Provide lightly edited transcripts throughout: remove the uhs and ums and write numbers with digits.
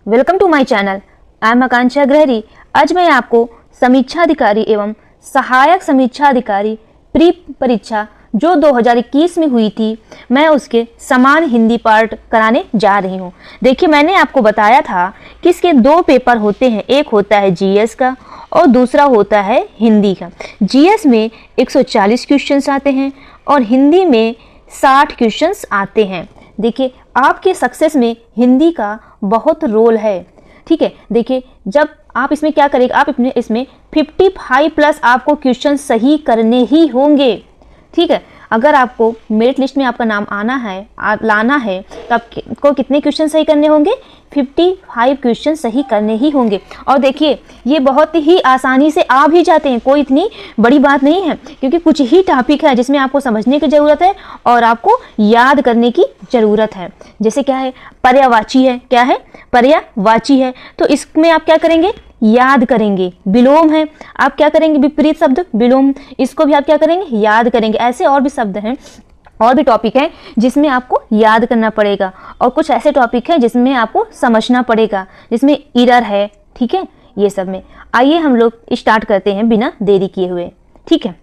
Welcome to my channel. I am Akanksha Agrahari. आज मैं आपको समीक्षा अधिकारी एवं सहायक समीक्षा अधिकारी प्री परीक्षा जो 2021 में हुई थी, मैं उसके समान हिंदी पार्ट कराने जा रही हूँ। देखिए, मैंने आपको बताया था कि इसके दो पेपर होते हैं, एक होता है जीएस का और दूसरा होता है हिंदी का। जीएस में 140 क्वेश्चंस आते हैं और हिंदी में 60 क्वेश्चंस आते हैं। देखिए, आपके सक्सेस में हिंदी का बहुत रोल है। ठीक है, देखिए, जब आप इसमें क्या करेंगे, आप अपने इसमें 55 प्लस आपको क्वेश्चन सही करने ही होंगे। ठीक है, अगर आपको मेरिट लिस्ट में आपका नाम आना है, लाना है, तो आपको कितने क्वेश्चन सही करने होंगे? 55 क्वेश्चन सही करने ही होंगे। और देखिए, ये बहुत ही आसानी से आ भी जाते हैं, कोई इतनी बड़ी बात नहीं है, क्योंकि कुछ ही टॉपिक है जिसमें आपको समझने की ज़रूरत है और आपको याद करने की ज़रूरत है। जैसे क्या है, पर्यायवाची है। क्या है? पर्यायवाची है। तो इसमें आप क्या करेंगे? याद करेंगे। विलोम है, आप क्या करेंगे? विपरीत शब्द विलोम, इसको भी आप क्या करेंगे? याद करेंगे। ऐसे और भी शब्द हैं, और भी टॉपिक है जिसमें आपको याद करना पड़ेगा, और कुछ ऐसे टॉपिक है जिसमें आपको समझना पड़ेगा, जिसमें एरर है। ठीक है, ये सब में आइए हम लोग स्टार्ट करते हैं बिना देरी किए हुए। ठीक है,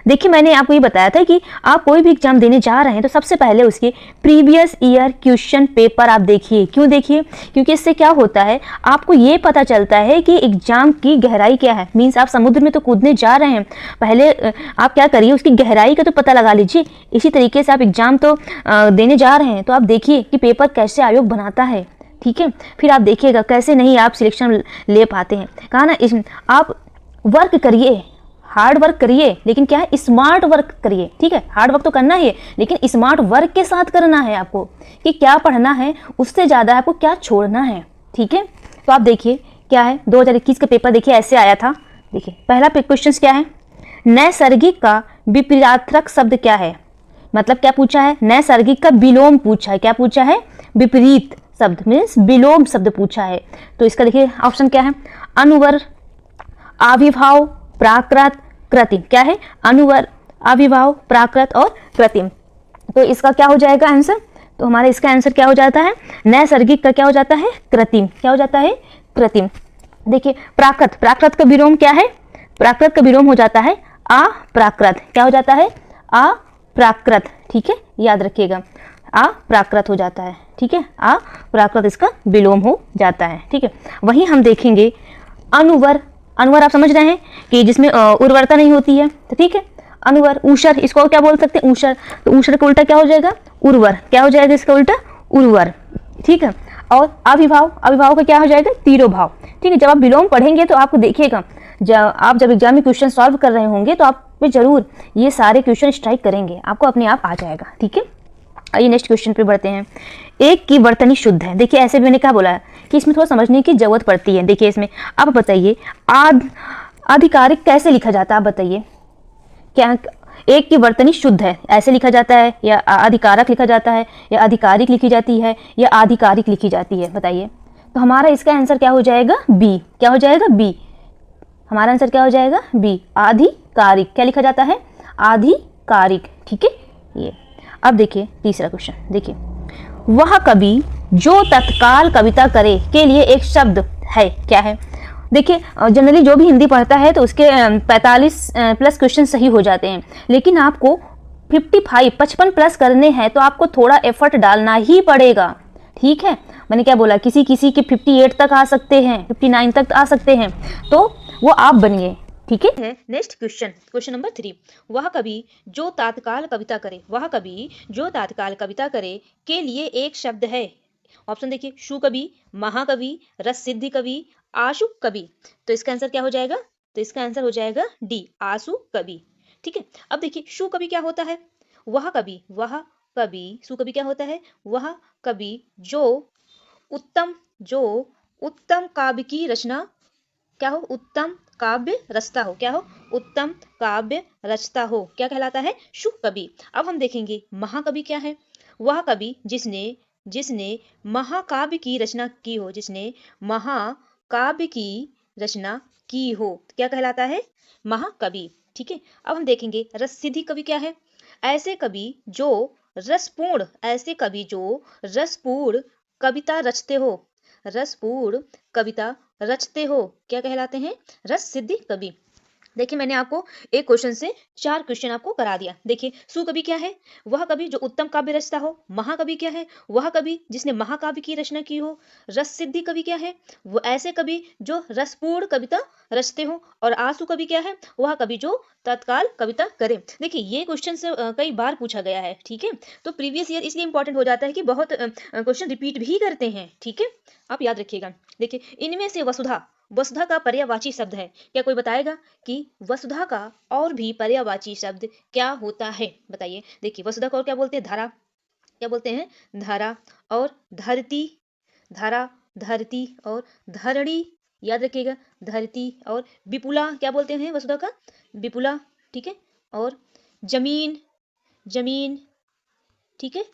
देखिए, मैंने आपको ये बताया था कि आप कोई भी एग्जाम देने जा रहे हैं तो सबसे पहले उसके प्रीवियस ईयर क्वेश्चन पेपर आप देखिए। क्यों देखिए? क्योंकि इससे क्या होता है, आपको ये पता चलता है कि एग्जाम की गहराई क्या है। मीन्स आप समुद्र में तो कूदने जा रहे हैं, पहले आप क्या करिए, उसकी गहराई का तो पता लगा लीजिए। इसी तरीके से आप एग्जाम तो देने जा रहे हैं, तो आप देखिए कि पेपर कैसे आयोग बनाता है। ठीक है, फिर आप देखिएगा कैसे नहीं आप सिलेक्शन ले पाते हैं। कहा ना, आप वर्क करिए, हार्ड वर्क करिए, लेकिन क्या है, स्मार्ट वर्क करिए। ठीक है, हार्ड वर्क तो करना ही है, लेकिन स्मार्ट वर्क के साथ करना है आपको, कि क्या पढ़ना है, उससे ज़्यादा आपको क्या छोड़ना है। ठीक है, तो आप देखिए क्या है, 2021 का पेपर देखिए ऐसे आया था। देखिए, पहला क्वेश्चन क्या है, नैसर्गिक का विपरीतार्थक शब्द क्या है। मतलब क्या पूछा है? नैसर्गिक का विलोम पूछा है। क्या पूछा है? विपरीत शब्द मीन्स विलोम शब्द पूछा है। तो इसका देखिए ऑप्शन क्या है, अनुवर, आविर्भाव, प्राकृत, कृत्रिम। क्या है? अनुवर, आविर्भाव, प्राकृत और कृत्रिम। तो इसका क्या हो जाएगा आंसर? तो हमारा इसका आंसर क्या हो जाता है? नैसर्गिक का क्या हो जाता है? कृत्रिम। क्या हो जाता है? कृत्रिम। देखिए, प्राकृत, प्राकृत का विलोम क्या है? प्राकृत का विलोम हो जाता है अप्राकृत। क्या हो जाता है? अप्राकृत। ठीक है, याद रखिएगा, अप्राकृत हो जाता है। ठीक है, अप्राकृत इसका विलोम हो जाता है। ठीक है, वहीं हम देखेंगे अनुवर। अनुवर आप समझ रहे हैं कि जिसमें उर्वरता नहीं होती है। तो ठीक है, अनुवर। ऊषर, इसको क्या बोल सकते हैं? ऊषर। तो ऊषर का उल्टा क्या हो जाएगा? उर्वर। क्या हो जाएगा इसका उल्टा? उर्वर। ठीक है, और अविभाव, अविभाव का क्या हो जाएगा? तिरोभाव। ठीक है, जब आप विलोम पढ़ेंगे तो आपको देखिएगा, जब एग्जाम में क्वेश्चन सॉल्व कर रहे होंगे तो आप पे जरूर ये सारे क्वेश्चन स्ट्राइक करेंगे, आपको अपने आप आ जाएगा। ठीक है, आइए नेक्स्ट क्वेश्चन पे बढ़ते हैं। एक की वर्तनी शुद्ध है। देखिए, ऐसे भी मैंने क्या बोला है कि इसमें थोड़ा समझने की जरूरत पड़ती है। देखिए, इसमें आप बताइए आधिकारिक कैसे लिखा जाता है? आप बताइए, क्या एक की वर्तनी शुद्ध है ऐसे लिखा जाता है, या आधिकारक लिखा जाता है, या आधिकारिक लिखी जाती है, या आधिकारिक लिखी जाती है? बताइए। तो हमारा इसका आंसर क्या हो जाएगा? बी। क्या हो जाएगा? बी। हमारा आंसर क्या हो जाएगा? बी, आधिकारिक। क्या लिखा जाता है? आधिकारिक। ठीक है, ये। अब देखिए तीसरा क्वेश्चन। देखिए, वह कवि जो तत्काल कविता करे के लिए एक शब्द है। क्या है? देखिए, जनरली जो भी हिंदी पढ़ता है तो उसके 45 प्लस क्वेश्चन सही हो जाते हैं, लेकिन आपको 55 प्लस करने हैं तो आपको थोड़ा एफर्ट डालना ही पड़ेगा। ठीक है, मैंने क्या बोला, किसी किसी के 58 तक आ सकते हैं, 59 तक आ सकते हैं, तो वो आप बनिए। ठीक है, नेक्स्ट क्वेश्चन, क्वेश्चन नंबर 3। वह कवि जो तात्काल कविता करे, वह कवि जो तात्काल कविता करे के लिए एक शब्द है। ऑप्शन देखिए, शुकवि, महाकवि, रससिद्धि कवि, आशु कवि। तो इसका आंसर क्या हो जाएगा? तो इसका आंसर हो जाएगा डी, आशु कवि। ठीक है, अब देखिए, शुकवि क्या होता है? वह कवि, शुकवि क्या होता है? वह कवि जो उत्तम काव्य की रचना, क्या हो? उत्तम काव्य रचता हो। क्या हो? उत्तम काव्य रचता हो। क्या कहलाता है? शुक कवि। अब हम देखेंगे महाकवि क्या है। वह कवि जिसने महाकाव्य की रचना की हो, जिसने महाकाव्य की रचना की हो, क्या कहलाता है? महाकवि। ठीक है, अब हम देखेंगे रससिद्धि कवि क्या है। ऐसे कवि जो रसपूर्ण कविता रचते हो, रसपूर्ण कविता रचते हो क्या कहलाते हैं? रस सिद्धि कवि। देखिए मैंने आपको एक क्वेश्चन से 4 क्वेश्चन आपको करा दिया। देखिए सुकवि क्या है? वह कवि जो उत्तम काव्य रचता हो। महाकवि क्या है? वह कवि जिसने महाकाव्य की रचना की हो। रस सिद्धि कवि क्या है? वो ऐसे कवि जो रसपूर्ण कविता रचते हो। और आसु कवि क्या है? वह कवि जो तत्काल कविता करे। देखिए ये क्वेश्चन से कई बार पूछा गया है, ठीक है? तो प्रीवियस ईयर इसलिए इंपॉर्टेंट हो जाता है कि बहुत क्वेश्चन रिपीट भी करते हैं, ठीक है? आप याद रखिएगा। देखिए इनमें से वसुधा, वसुधा का पर्यायवाची शब्द है। क्या कोई बताएगा कि वसुधा का और भी पर्यायवाची शब्द क्या होता है? बताइए। देखिए वसुधा को और क्या बोलते हैं? धारा। क्या बोलते हैं? धारा। और धरती, धारा, धरती और धरणी, याद रखिएगा। धरती और विपुला क्या बोलते हैं वसुधा का? विपुला, ठीक है? और जमीन, जमीन, ठीक है?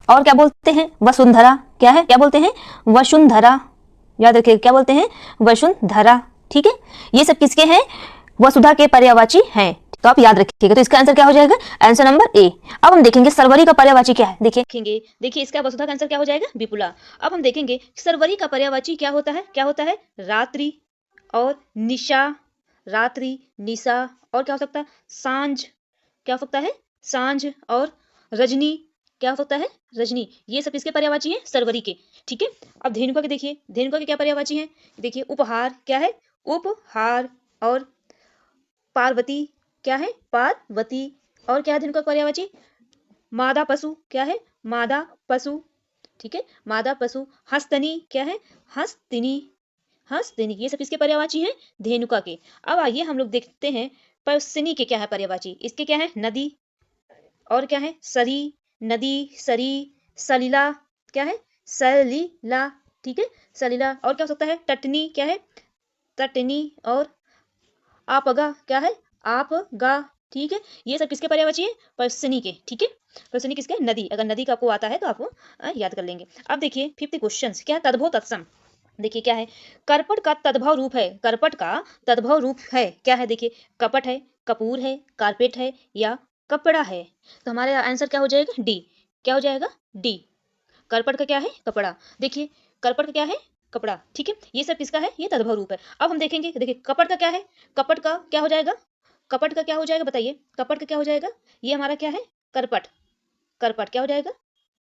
और क्या बोलते हैं? वसुंधरा। क्या है? क्या बोलते हैं? वसुंधरा, याद रखिए। क्या बोलते हैं? वसुंधरा, ठीक है? ये सब किसके हैं? वसुधा के पर्यायवाची हैं, तो आप याद रखिएगा। तो इसका आंसर क्या हो जाएगा? Answer number A. अब हम देखेंगे सरवरी का पर्यायवाची क्या है। देखेंगे, देखिए इसका वसुधा का आंसर क्या हो जाएगा? विपुला। अब हम देखेंगे सरवरी का पर्यायवाची क्या होता है? क्या होता है? रात्रि और निशा, रात्रि, निशा, और क्या हो सकता है? सांझ, क्या हो सकता है? सांझ, और रजनी, क्या हो सकता है? रजनी। ये सब किसके पर्यायवाची हैं? सरवरी के, ठीक है? अब धेनुका के देखिए, धेनुका के क्या पर्यायवाची हैं? देखिए उपहार, क्या है? उपहार। और पार्वती, क्या है? पार्वती। और क्या है धेनुका का पर्यायवाची? मादा पशु, क्या है? मादा पशु, ठीक है? मादा पशु। हस्तनी, क्या है? हस्तिनी, हस्तिनी। ये सब किसके पर्यायवाची हैं? धेनुका के। अब आइए हम लोग देखते हैं पर्शिनी के क्या है पर्यायवाची। इसके क्या है? नदी, और क्या है? सरी, नदी, सरी, सलिला, क्या है? सलिला, ठीक है? सलिला। और क्या हो सकता है? तटनी, क्या है? तटनी। और आपगा, क्या है? आपगा, ठीक है? ये सब किसके पर्यायवाची है? पर्शिनी के, ठीक है? पर्शिनी किसके? नदी। अगर नदी का आपको आता है तो आप याद कर लेंगे। अब देखिए 50 क्वेश्चन, क्या है? तद्भव तत्सम। देखिए क्या है? करपट का तद्भव रूप है। करपट का तद्भव रूप है, क्या है? देखिए कपट है, कपूर है, कारपेट है, या कपड़ा है। तो हमारा आंसर क्या हो जाएगा? डी। क्या हो जाएगा? डी। करपट का क्या है? कपड़ा। देखिए करपट का क्या है? कपड़ा, ठीक है? ये सब किसका है? ये तद्भव रूप है। अब हम देखेंगे, देखिए कपट का क्या है? कपट का क्या हो जाएगा? कपट का क्या हो जाएगा? बताइए। कपट का क्या हो जाएगा? ये हमारा क्या है? करपट। करपट क्या हो जाएगा?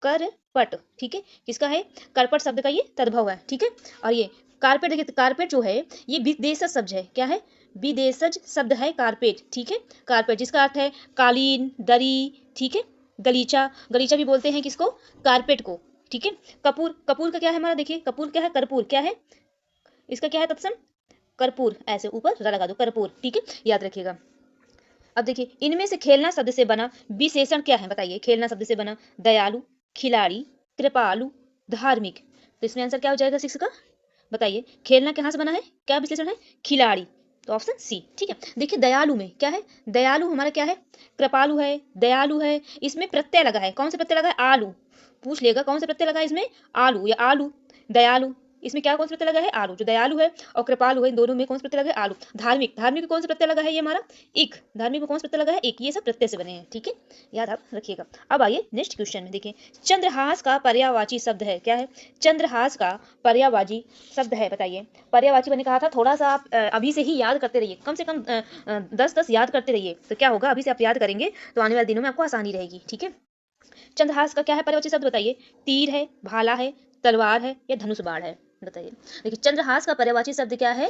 करपट, ठीक है? किसका है? करपट शब्द का ये तद्भव है, ठीक है? और ये कारपेट, देखिए कारपेट जो है ये विदेशज शब्द है। क्या है? विदेशज शब्द है कारपेट, ठीक है? कारपेट जिसका अर्थ है कालीन, दरी, ठीक है? गलीचा, गलीचा भी बोलते हैं किसको? कारपेट को, ठीक है? कपूर, कपूर का क्या है हमारा? देखिए कपूर क्या है? कर्पूर, क्या है? इसका क्या है तत्सम? कर्पूर। ऐसे ऊपर र लगा दो, कर्पूर, ठीक है? याद रखिएगा। अब देखिए इनमें से खेलना शब्द से बना विशेषण क्या है? बताइए। खेलना शब्द से बना दयालु, खिलाड़ी, कृपालु, धार्मिक। तो इसमें आंसर क्या हो जाएगा 6 का? बताइए। खेलना कहाँ से बना है? क्या विशेषण है? खिलाड़ी। तो ऑप्शन सी, ठीक है? देखिए दयालु में क्या है? दयालु हमारा क्या है? कृपालु है, दयालु है। इसमें प्रत्यय लगा है। कौन सा प्रत्यय लगा है? आलू। पूछ लेगा कौन सा प्रत्यय लगा है इसमें? आलू, या आलू। दयालु, इसमें क्या कौन सा प्रत्यय लगा है? आलू। जो दयालु है और कृपालु है, इन दोनों में कौन सा प्रत्यय लगा है? आलू। धार्मिक, धार्मिक में कौन सा प्रत्यय लगा है? ये हमारा इक। धार्मिक में कौन सा प्रत्यय लगा है? एक। ये सब प्रत्यय से बने हैं, ठीक है? याद आप रखिएगा। अब आइए नेक्स्ट क्वेश्चन में देखिए। चंद्रहास का पर्यायवाची शब्द है। क्या है? चंद्रहास का पर्यायवाची शब्द है, बताइए। पर्यायवाची मैंने कहा था थोड़ा सा आप अभी से ही याद करते रहिए, कम से कम 10-10 याद करते रहिए। तो क्या होगा? अभी से आप याद करेंगे तो आने वाले दिनों में आपको आसानी रहेगी, ठीक है? चंद्रहास का क्या है पर्यायवाची शब्द? बताइए। तीर है, भाला है, तलवार है, या धनुष बाण है? बताइए। देखिए चंद्रहास का पर्यायवाची शब्द क्या है?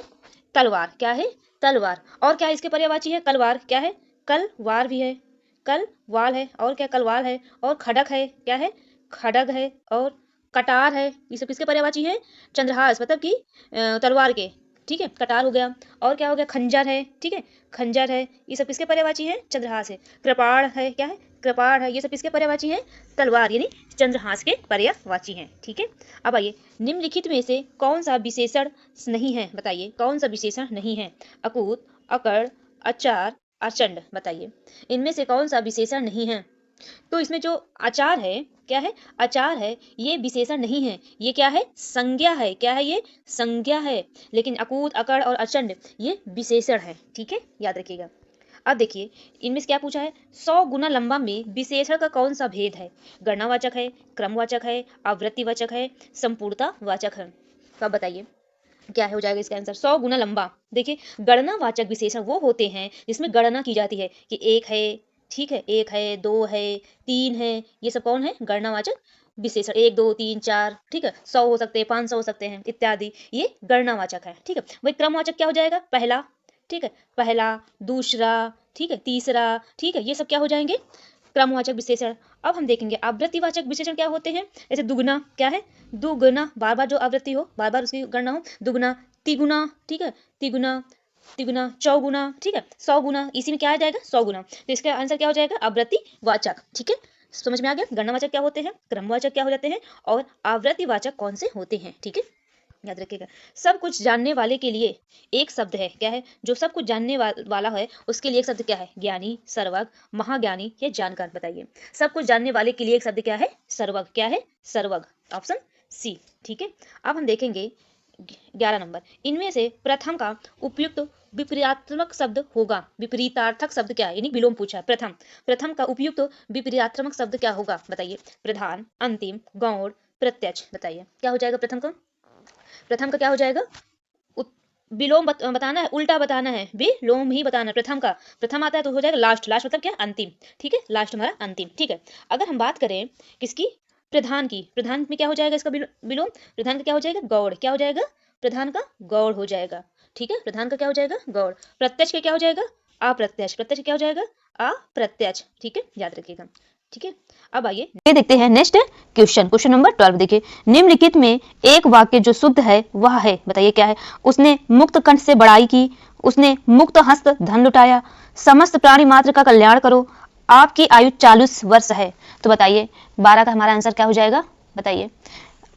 तलवार। क्या है? तलवार। और क्या इसके पर्यायवाची है? कलवार। क्या है? कलवार भी है, कलवाल है। और क्या? कलवाल है। और खड़ग है। क्या है? खड़ग है। और कटार है। ये सब किसके पर्यायवाची है? चंद्रहास मतलब कि तलवार के, ठीक है? कटार हो गया। और क्या हो गया? खंजर है, ठीक है? खंजर है। ये सब किसके पर्यायवाची है? चंद्रहास है। कृपाण है। क्या है? कृपाण है। ये सब किसके पर्यायवाची हैं? तलवार यानी चंद्रहास के पर्यायवाची हैं, ठीक है? अब आइए निम्नलिखित में से कौन सा विशेषण नहीं है? बताइए कौन सा विशेषण नहीं है? अकूत, अकड़, अचार, अचंड। बताइए इनमें से कौन सा विशेषण नहीं है? तो इसमें जो आचार है, क्या है? आचार है, ये विशेषण नहीं है। ये क्या है? संज्ञा है। क्या है? ये संज्ञा है। लेकिन अकूत, अकड़ और अचंड ये विशेषण है, ठीक है? याद रखिएगा। अब देखिए इनमें से क्या पूछा है, 100 गुना लंबा में विशेषण का कौन सा भेद है, गणनावाचक है, क्रमवाचक है, आवृत्तिवाचक है, संपूर्णतावाचक है। तो आप बताइए क्या हो जाएगा इसका आंसर। 100 गुना लंबा, देखिए गणनावाचक विशेषण वो होते हैं जिसमें गणना की जाती है कि एक है, ठीक है, एक है, दो है, तीन है, ये सब कौन है, गणनावाचक विशेषण। 1 2 3 4, ठीक है, 100 हो सकते हैं, 500 हो सकते हैं इत्यादि, ये गणनावाचक है। ठीक है, वही क्रमवाचक क्या हो जाएगा, पहला, ठीक है, पहला, दूसरा, ठीक है, तीसरा, ठीक है, ये सब क्या हो जाएंगे, क्रमवाचक विशेषण। अब हम देखेंगे आवृत्तिवाचक विशेषण क्या होते हैं, जैसे दुगुना, क्या है, दुगुना, बार बार जो आवृत्ति हो, बार बार उसकी गणना हो, दुगुना, तिगुना, ठीक है, तिगुना, तिगुना, चौगुना, ठीक है, 100 गुना, इसी में क्या आ जाएगा, 100 गुना। तो इसका आंसर क्या हो जाएगा, आवृत्तिवाचक। ठीक है, समझ में आ गया, गणनावाचक क्या होते हैं, क्रमवाचक क्या हो जाते हैं, और आवृत्तिवाचक कौन से होते हैं। ठीक है, याद रखिएगा। सब कुछ जानने वाले के लिए एक शब्द है, क्या है, जो सब कुछ जानने वाला है उसके लिए एक शब्द क्या है, ज्ञानी, सर्वज्ञ, महाज्ञानी या जानकार। बताइए, सब कुछ जानने वाले के लिए एक शब्द क्या है, सर्वज्ञ, क्या है, सर्वज्ञ, ऑप्शन सी। ठीक है, अब हम देखेंगे 11 नंबर, इनमें से प्रथम का उपयुक्त विपरीतात्मक शब्द होगा। विपरीतार्थक शब्द क्या है, यानी विलोम पूछा है। प्रथम का उपयुक्त विपरीतात्मक शब्द क्या होगा, बताइए, प्रधान, अंतिम, गौण, प्रत्यक्ष। बताइए क्या हो जाएगा, प्रथम का क्या हो जाएगा, विलोम बताना है, उल्टा बताना है, विलोम ही बताना है। प्रथम आता है तो हो जाएगा लास्ट, लास्ट मतलब क्या, अंतिम। ठीक है, लास्ट हमारा अंतिम। ठीक है, अगर हम बात करें किसकी, प्रधान की, प्रधान में क्या हो जाएगा इसका विलोम, प्रधान का क्या हो जाएगा, गौड़, क्या हो जाएगा, प्रधान का गौड़ हो जाएगा। ठीक है, प्रधान का क्या हो जाएगा, गौड़। प्रत्यक्ष का क्या हो जाएगा, अप्रत्यक्ष, प्रत्यक्ष क्या हो जाएगा, अप्रत्यक्ष। ठीक है, याद रखिएगा। ठीक है, अब आइए ये देखते हैं नेक्स्ट क्वेश्चन नंबर 12। देखिए, निम्नलिखित में एक वाक्य जो शुद्ध है वह है, बताइए क्या है, उसने मुक्त कंठ से बड़ाई की, उसने मुक्त हस्त धन लुटाया, समस्त प्राणी मात्र का कल्याण करो, आपकी आयु 40 वर्ष है। तो बताइए 12 का हमारा आंसर क्या हो जाएगा, बताइए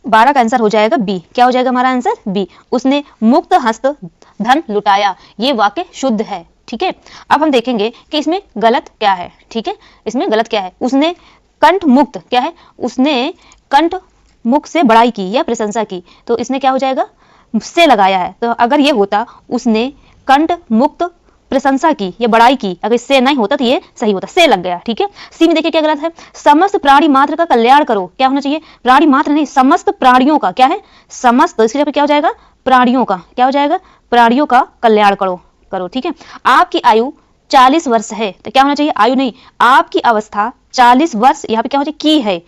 12 का आंसर हो जाएगा बी। क्या हो जाएगा हमारा आंसर, बी, उसने मुक्त हस्त धन लुटाया, ये वाक्य शुद्ध है। ठीक है, अब हम देखेंगे कि इसमें गलत क्या है। ठीक है, इसमें गलत क्या है, उसने कंठ मुक्त, क्या है, उसने कंठ मुख से बड़ाई की या प्रशंसा की, तो इसने क्या हो जाएगा, से लगाया है। तो अगर ये होता उसने कंठ मुक्त प्रशंसा की या बड़ाई की, अगर इससे नहीं होता तो ये सही होता, से लग गया। ठीक है, सी में देखिए क्या गलत है, समस्त प्राणी मात्र का कल्याण करो, क्या होना चाहिए, प्राणी मात्र नहीं, समस्त प्राणियों का, क्या है, समस्त, तो इसके लिए क्या हो जाएगा, प्राणियों का, क्या हो जाएगा, प्राणियों का कल्याण करो। ठीक है, आपकी आयु 40 वर्ष है, तो क्या होना चाहिए, आयु नहीं, आपकी अवस्था 40 वर्ष, यहाँ पे क्या हो जाए, की है,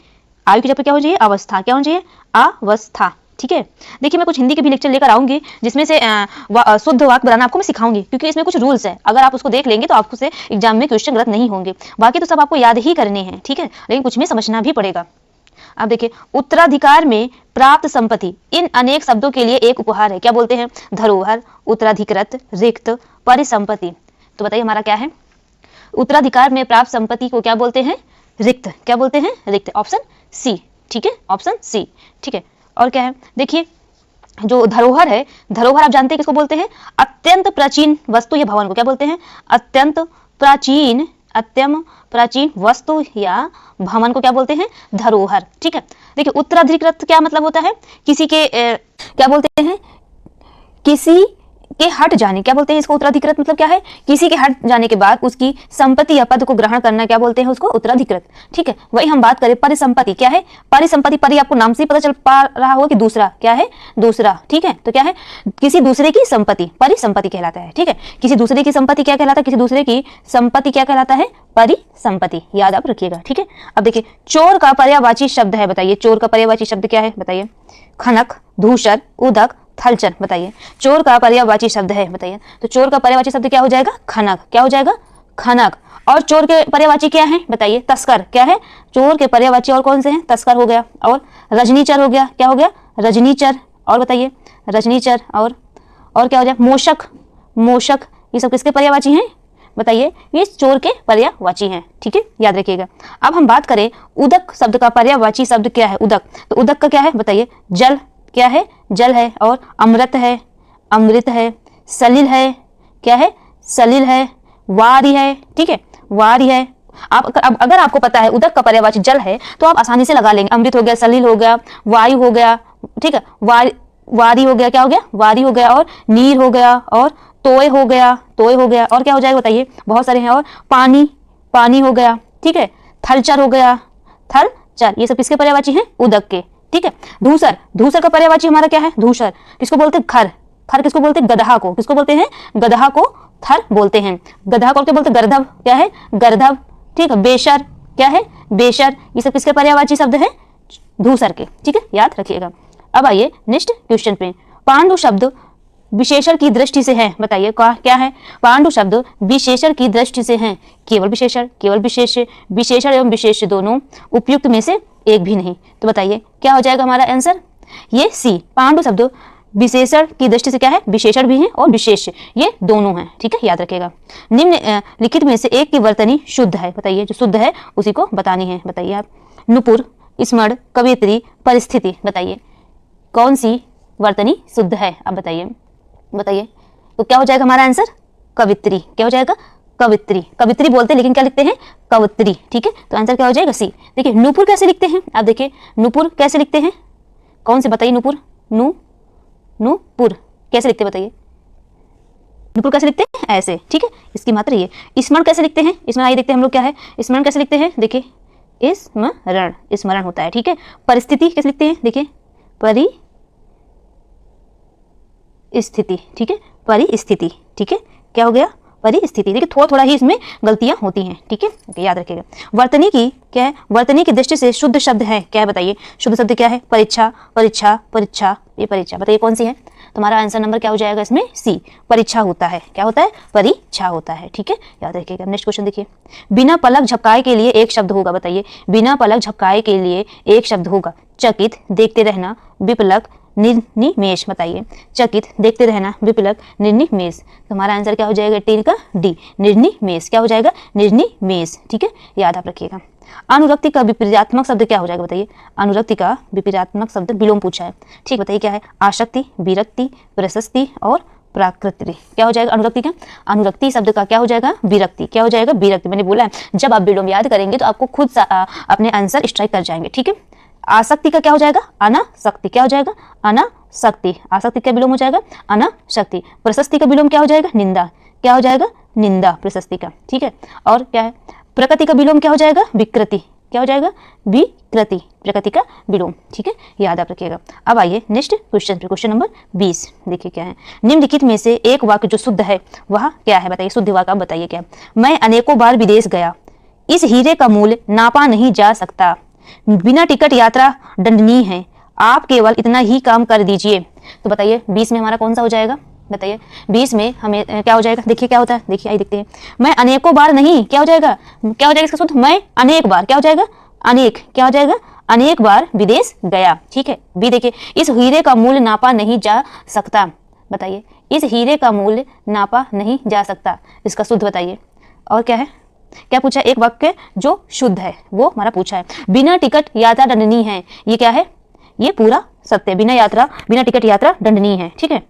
आयु की जगह पे क्या हो जाए, अवस्था, क्या होना चाहिए, अवस्था। ठीक है, देखिए मैं कुछ हिंदी के भी लेक्चर लेकर आऊंगी जिसमें से शुद्ध वाक्य बनाना आपको मैं सिखाऊंगी, क्योंकि इसमें कुछ रूल्स है, अगर आप उसको देख लेंगे तो आपको से एग्जाम में क्वेश्चन गलत नहीं होंगे। बाकी तो सब आपको याद ही करने हैं। ठीक है, लेकिन कुछ में समझना भी पड़ेगा। अब देखिए, उत्तराधिकार में प्राप्त संपत्ति इन अनेक शब्दों के लिए एक उपहार है, क्या बोलते हैं, धरोहर, उत्तराधिकृत, रिक्त, परिसंपत्ति। तो बताइए हमारा क्या है, उत्तराधिकार में प्राप्त संपत्ति को क्या बोलते हैं, रिक्त, क्या बोलते हैं, रिक्त, ऑप्शन सी। ठीक है, ऑप्शन सी। ठीक है, और क्या है, देखिए जो धरोहर है, धरोहर आप जानते हैं किसको बोलते हैं, अत्यंत प्राचीन वस्तु या भवन को क्या बोलते हैं, अत्यंत प्राचीन वस्तु या भवन को क्या बोलते हैं, धरोहर। ठीक है, देखिए उत्तराधिकृत क्या मतलब होता है, किसी के क्या बोलते हैं, किसी के हट जाने, क्या बोलते हैं इसको, उत्तराधिकृत मतलब क्या है, किसी के हट जाने के बाद उसकी संपत्ति या पद को ग्रहण करना, क्या बोलते हैं उसको, उत्तराधिकृत। ठीक है, वही हम बात करें परिसंपत्ति, क्या है, परिसंपत्ति, परि आपको नाम से ही पता चल पा रहा होगा कि दूसरा, क्या है, दूसरा। ठीक है, तो क्या है, किसी दूसरे की संपत्ति, परिसंपत्ति कहलाता है। ठीक है, किसी दूसरे की संपत्ति क्या कहलाता है, किसी दूसरे की संपत्ति क्या कहलाता है, परिसंपत्ति, याद आप रखिएगा। ठीक है, अब देखिए चोर का पर्यायवाची शब्द है, बताइए चोर का पर्यायवाची शब्द क्या है, बताइए, खनक, धूसर, उदक, थलचर। बताइए चोर का पर्यायवाची शब्द है, बताइए, तो चोर का पर्यायवाची शब्द क्या हो जाएगा, खनक, क्या हो जाएगा, खनक। और चोर के पर्यायवाची क्या है, बताइए, तस्कर, क्या है, चोर के पर्यायवाची और कौन से हैं, तस्कर हो गया, और रजनीचर हो गया, क्या हो गया, रजनीचर, और बताइए रजनीचर, और क्या हो जाए, मोशक, ये सब किसके पर्यायवाची हैं, बताइए, ये चोर के पर्यायवाची हैं। ठीक है, याद रखिएगा। अब हम बात करें उदक शब्द का पर्यायवाची शब्द क्या है, उदक, तो उदक का क्या है, बताइए, जल, क्या है, जल है, और अमृत है, अमृत है, सलिल है, क्या है, सलिल है, वारी है। ठीक है, वारी है। आप अगर आपको पता है उदक का पर्यायवाची जल है तो आप आसानी से लगा लेंगे, अमृत हो गया, सलिल हो गया, वायु हो गया, ठीक है, वारी हो गया, क्या हो गया, वारी हो गया, और नीर हो गया, और तोय हो गया, तोय हो गया, और क्या हो जाएगा बताइए, बहुत सारे हैं, और पानी, पानी हो गया, ठीक है, थलचर हो गया, थलचर, ये सब किसके पर्यायवाची हैं, उदक के, ठीक है। धूसर, धूसर का पर्यायवाची हमारा क्या है, धूसर, किसको बोलते हैं, खर, खर किसको बोलते हैं, गदहा को, किसको बोलते हैं, गदहा को थर बोलते हैं। गदहा को क्या बोलते हैं, गर्दभ, क्या है, गर्दभ, ठीक है। बेशर, क्या है, बेशर, ये सब किसके पर्यायवाची शब्द है, धूसर के, ठीक है, याद रखिएगा। अब आइए नेक्स्ट क्वेश्चन पे, पांडु शब्द विशेषण की दृष्टि से है, बताइए क्या है, पांडु शब्द विशेषण की दृष्टि से है, केवल विशेषण, केवल विशेष, विशेषण एवं विशेष दोनों, उपयुक्त में से एक भी नहीं। तो बताइए क्या हो जाएगा हमारा आंसर, ये सी, पांडु शब्द विशेषण की दृष्टि से क्या है, विशेषण भी है और विशेष, ये दोनों हैं, ठीक है, याद रखिएगा। निम्न लिखित में से एक की वर्तनी शुद्ध है, बताइए, जो शुद्ध है उसी को बतानी है, बताइए आप। नुपुर, स्मरण, कवियत्री, परिस्थिति, बताइए कौन सी वर्तनी शुद्ध है, आप बताइए, बताइए। तो क्या हो जाएगा हमारा आंसर, कवित्री, क्या हो जाएगा, कवित्री, कवित्री बोलते हैं लेकिन क्या लिखते हैं, कवित्री, ठीक है। तो आंसर क्या हो जाएगा, सी। देखिए नूपुर कैसे लिखते हैं, आप देखिए नूपुर कैसे लिखते हैं, कौन से बताइए, नूपुर, नूपुर कैसे लिखते हैं बताइए, नूपुर कैसे लिखते हैं, ऐसे, ठीक है, इसकी मात्रा ये। स्मरण कैसे लिखते हैं, स्मरण आइए देखते हैं हम लोग क्या है, स्मरण कैसे लिखते हैं, देखिए स्मरण, स्मरण होता है, ठीक है। परिस्थिति कैसे लिखते हैं, देखिए परिस्थिति, ठीक है, परिस्थिति, ठीक है, क्या हो गया, परिस्थिति। देखिए थोड़ा थोड़ा ही इसमें गलतियां होती हैं, ठीक है, याद रखिएगा। वर्तनी की क्या है, वर्तनी की दृष्टि से शुद्ध शब्द है, क्या है बताइए, शुद्ध शब्द क्या है, परीक्षा, परीक्षा, परीक्षा, ये परीक्षा, बताइए कौन सी है। तुम्हारा आंसर नंबर क्या हो जाएगा इसमें, सी, परीक्षा होता है, क्या होता है, परीक्षा होता है, ठीक है, याद रखिएगा। नेक्स्ट क्वेश्चन देखिए, बिना पलक झपकाए के लिए एक शब्द होगा, बताइए बिना पलक झपकाए के लिए एक शब्द होगा, चकित, देखते रहना, विपलक, निर्निमेष, बताइए चकित, देखते रहना, विपलक, निर्निमेष। तो हमारा आंसर क्या हो जाएगा, टीन का डी, निर्निमेष, क्या हो जाएगा, निर्निमेष, ठीक है, याद आप रखिएगा। अनुरक्ति का विपरीतात्मक शब्द क्या हो जाएगा, बताइए अनुरक्ति का विपरीतात्मक शब्द विलोम पूछा है, ठीक, बताइए क्या है, आसक्ति, विरक्ति, प्रशस्ति और प्राकृति, क्या हो जाएगा अनुरक्ति का, अनुरक्ति शब्द का क्या हो जाएगा, विरक्ति, क्या हो जाएगा, विरक्ति। मैंने बोला है जब आप विलोम याद करेंगे तो आपको खुद अपने आंसर स्ट्राइक कर जाएंगे, ठीक है। आसक्ति का क्या हो जाएगा, अनासक्ति, क्या हो जाएगा, अनासक्ति, आसक्ति का विलोम हो जाएगा अनासक्ति। प्रशस्ति का विलोम क्या हो जाएगा, निंदा, क्या हो जाएगा, निंदा, प्रशस्ति का, ठीक है। और क्या है, प्रकृति का विलोम क्या हो जाएगा, विकृति, क्या हो जाएगा, विकृति, प्रकृति का विलोम, ठीक है, याद आप रखिएगा। अब आइए नेक्स्ट क्वेश्चन पे, क्वेश्चन नंबर 20 देखिए क्या है, निम्नलिखित में से एक वाक्य जो शुद्ध है वह क्या है, बताइए शुद्ध वाक्य आप बताइए क्या। मैं अनेकों बार विदेश गया, इस हीरे का मूल्य नापा नहीं जा सकता, बिना टिकट यात्रा दंडनीय है, आप केवल इतना ही काम कर दीजिए। तो बताइए 20 में हमारा कौन सा हो जाएगा, बताइए 20 में हमें क्या हो जाएगा, देखिए क्या होता है, देखिए आइए देखते हैं। मैं अनेकों बार नहीं, क्या हो जाएगा, क्या हो जाएगा इसका शुद्ध, मैं अनेक बार, क्या हो जाएगा, अनेक, क्या हो जाएगा, अनेक बार विदेश गया, ठीक है। बी देखिए, इस हीरे का मूल्य नापा नहीं जा सकता, बताइए इस हीरे का मूल्य नापा नहीं जा सकता, इसका शुद्ध बताइए। और क्या है, क्या पूछा, एक वाक्य जो शुद्ध है वो हमारा पूछा है, बिना टिकट यात्रा दंडनीय है, ये क्या है, ये पूरा सत्य, बिना टिकट यात्रा दंडनीय है, ठीक है।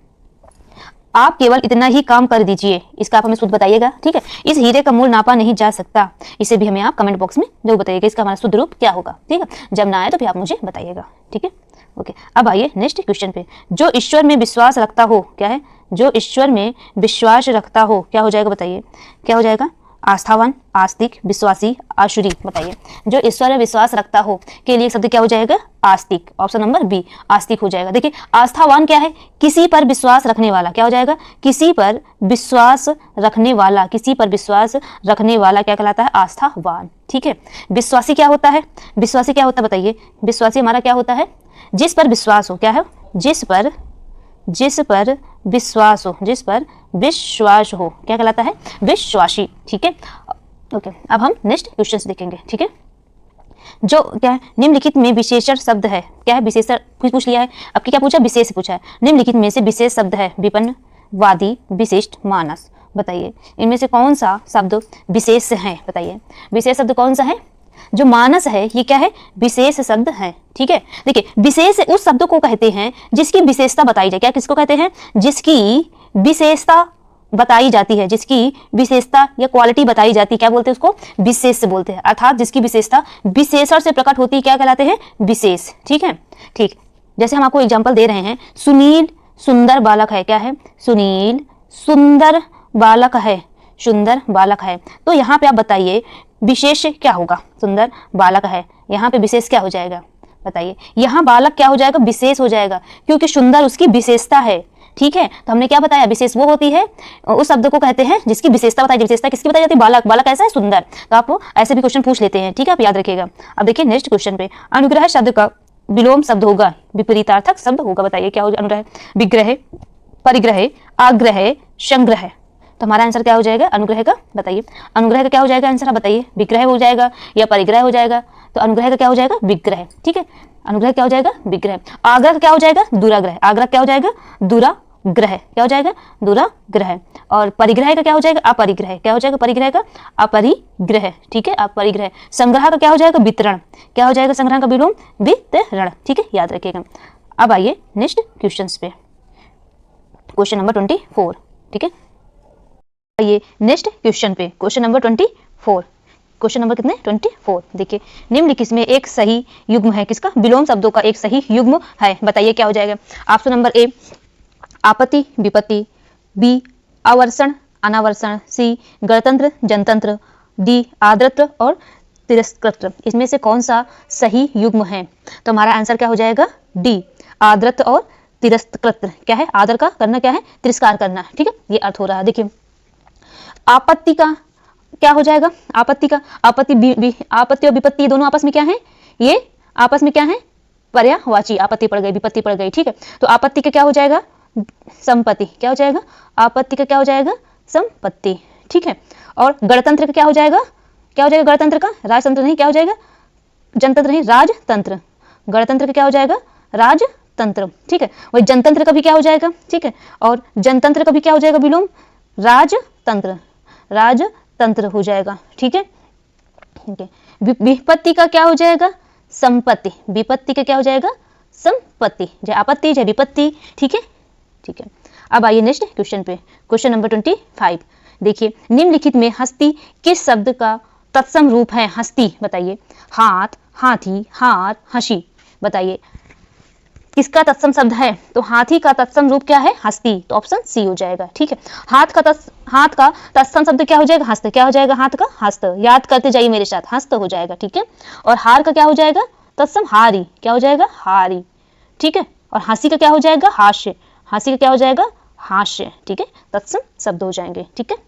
आप केवल इतना ही काम कर दीजिए, इसका आप हमें शुद्ध बताइएगा, ठीक है। इस हीरे का मूल्य नापा नहीं जा सकता, इसे भी हमें आप कमेंट बॉक्स में जरूर बताइएगा, इसका हमारा शुद्ध रूप क्या होगा, ठीक है। जब ना आए तो फिर आप मुझे बताइएगा, ठीक है, ओके। अब आइए नेक्स्ट क्वेश्चन पे, जो ईश्वर में विश्वास रखता हो, क्या है, जो ईश्वर में विश्वास रखता हो, क्या हो जाएगा बताइए, क्या हो जाएगा, आस्थावान, आस्तिक, विश्वासी, आशुरी, बताइए जो ईश्वर में विश्वास रखता हो के लिए शब्द क्या हो जाएगा, आस्तिक, ऑप्शन नंबर बी आस्तिक हो जाएगा। देखिए आस्थावान क्या है, किसी पर विश्वास रखने वाला, क्या हो जाएगा, किसी पर विश्वास रखने वाला, किसी पर विश्वास रखने वाला क्या कहलाता है, आस्थावान, ठीक है। विश्वासी क्या होता है, विश्वासी क्या होता है बताइए, विश्वासी हमारा क्या होता है, जिस पर विश्वास हो, क्या है, जिस पर विश्वास हो, जिस पर विश्वास हो, क्या कहलाता है, विश्वासी, ठीक है, ओके। अब हम नेक्स्ट क्वेश्चन देखेंगे, ठीक है। जो क्या है, निम्नलिखित में विशेषण शब्द है, क्या है, विशेषण पूछ लिया है, अब क्या पूछा, विशेष पूछा है। निम्नलिखित में से विशेष शब्द है, विपन्न, वादी, विशिष्ट, मानस, बताइए इनमें से कौन सा शब्द विशेष है, बताइए विशेष शब्द कौन सा है, जो मानस है ये क्या है, विशेष शब्द है, ठीक है। देखिए विशेष उस शब्द को कहते हैं जिसकी विशेषता बताई जाए, क्या किसको कहते हैं, जिसकी विशेषता बताई जाती है, जिसकी विशेषता या क्वालिटी बताई जाती है, क्या बोलते हैं उसको, विशेष बोलते हैं, अर्थात जिसकी विशेषता विशेषण से प्रकट होती है, क्या कहलाते हैं, विशेष, ठीक है, ठीक। जैसे हम आपको एग्जांपल दे रहे हैं, सुनील सुंदर बालक है, क्या है, सुनील सुंदर बालक है, सुंदर बालक है। तो यहाँ पे आप बताइए विशेष क्या होगा, सुंदर बालक है, यहाँ पे विशेष क्या हो जाएगा बताइए। यहाँ बालक क्या हो जाएगा, विशेष हो जाएगा, क्योंकि सुंदर उसकी विशेषता है। ठीक है, तो हमने क्या बताया, विशेष वो होती है उस शब्द को कहते हैं जिसकी विशेषता बताई। विशेषता किसकी बताई जाती है, बालक। बालक ऐसा है सुंदर। तो आप ऐसे भी क्वेश्चन पूछ लेते हैं, ठीक है, आप याद रखिएगा। अब देखिए नेक्स्ट क्वेश्चन पे, अनुग्रह शब्द का विलोम शब्द होगा, विपरीतार्थक शब्द होगा, बताइए क्या होगा। अनुग्रह, विग्रह, परिग्रह, आग्रह, संग्रह। तो हमारा आंसर क्या हो जाएगा अनुग्रह का, बताइए। अनुग्रह का क्या हो जाएगा आंसर, आप बताइए। विग्रह हो जाएगा या परिग्रह हो जाएगा, तो अनुग्रह का क्या हो जाएगा, विग्रह। ठीक है, अनुग्रह क्या हो जाएगा, विग्रह। आग्रह का क्या हो जाएगा, दुराग्रह। आग्रह क्या हो जाएगा, दुराग्रह। क्या हो जाएगा, दुराग्रह। और परिग्रह का क्या हो जाएगा, अपरिग्रह। क्या हो जाएगा परिग्रह का, अपरिग्रह। ठीक है, अपरिग्रह। संग्रह का क्या हो जाएगा, वितरण। क्या हो जाएगा संग्रह का विलोम, वितरण। ठीक है, याद रखिएगा। अब आइए नेक्स्ट क्वेश्चन पे, क्वेश्चन नंबर 24। ठीक है, आइए नेक्स्ट क्वेश्चन पे, क्वेश्चन नंबर 24। क्वेश्चन नंबर कितने, 24। देखिए, निम्नलिखित में एक सही युग्म है, किसका, विलोम शब्दों का एक सही युग्म है, बताइए क्या हो जाएगा। ऑप्शन नंबर ए आपत्ति विपत्ति, बी आवर्षण अनावर्षण, सी गणतंत्र जनतंत्र, डी आर्द्रत्व और तिरस्कृत। इसमें से कौन सा सही युग्म है। तो हमारा आंसर क्या हो जाएगा, डी आर्द्रत्व और तिरस्कृत। क्या है, आदर का करना क्या है, तिरस्कार करना। ठीक है, ये अर्थ हो रहा है। देखिए आपत्ति का क्या हो जाएगा, आपत्ति का, आपत्ति और विपत्ति दोनों आपस में क्या है, ये आपस में क्या है, पर्यायवाची। आपत्ति पड़ गई, विपत्ति पड़ गई। ठीक है, तो आपत्ति का क्या हो जाएगा, संपत्ति। क्या हो जाएगा, आपत्ति का क्या हो जाएगा, संपत्ति। ठीक है, और गणतंत्र का क्या हो जाएगा, क्या हो जाएगा गणतंत्र का, राजतंत्र नहीं, क्या हो जाएगा, जनतंत्र नहीं, राजतंत्र। गणतंत्र का क्या हो जाएगा, राजतंत्र। ठीक है, वही जनतंत्र का भी क्या हो जाएगा। ठीक है, और जनतंत्र का भी क्या हो जाएगा विलोम, राजतंत्र। राजतंत्र हो जाएगा। ठीक है, ठीक है। विपत्ति का क्या हो जाएगा, संपत्ति। विपत्ति का क्या हो जाएगा, संपत्ति। जय आपत्ति जय विपत्ति। ठीक है, ठीक है। अब आइए नेक्स्ट क्वेश्चन पे, क्वेश्चन नंबर 25। देखिए, निम्नलिखित में हस्ती किस शब्द का तत्सम रूप है, हस्ती बताइए। हाथ, हाथी, हार, हंसी, बताइए किसका तत्सम शब्द है। तो हाथी का तत्सम रूप क्या है, हस्ती। तो ऑप्शन सी हो जाएगा। ठीक है, हाथ का तत्सम शब्द क्या हो जाएगा, हस्त। क्या हो जाएगा, हाथ का हस्त। याद करते जाइए मेरे साथ, हस्त हो जाएगा। ठीक है, और हार का क्या हो जाएगा, तत्सम हारी। क्या हो जाएगा, हारी। ठीक है, और हंसी का क्या हो जाएगा, हास्य। हंसी का क्या हो जाएगा, हास्य। ठीक है, तत्सम शब्द हो जाएंगे। ठीक है,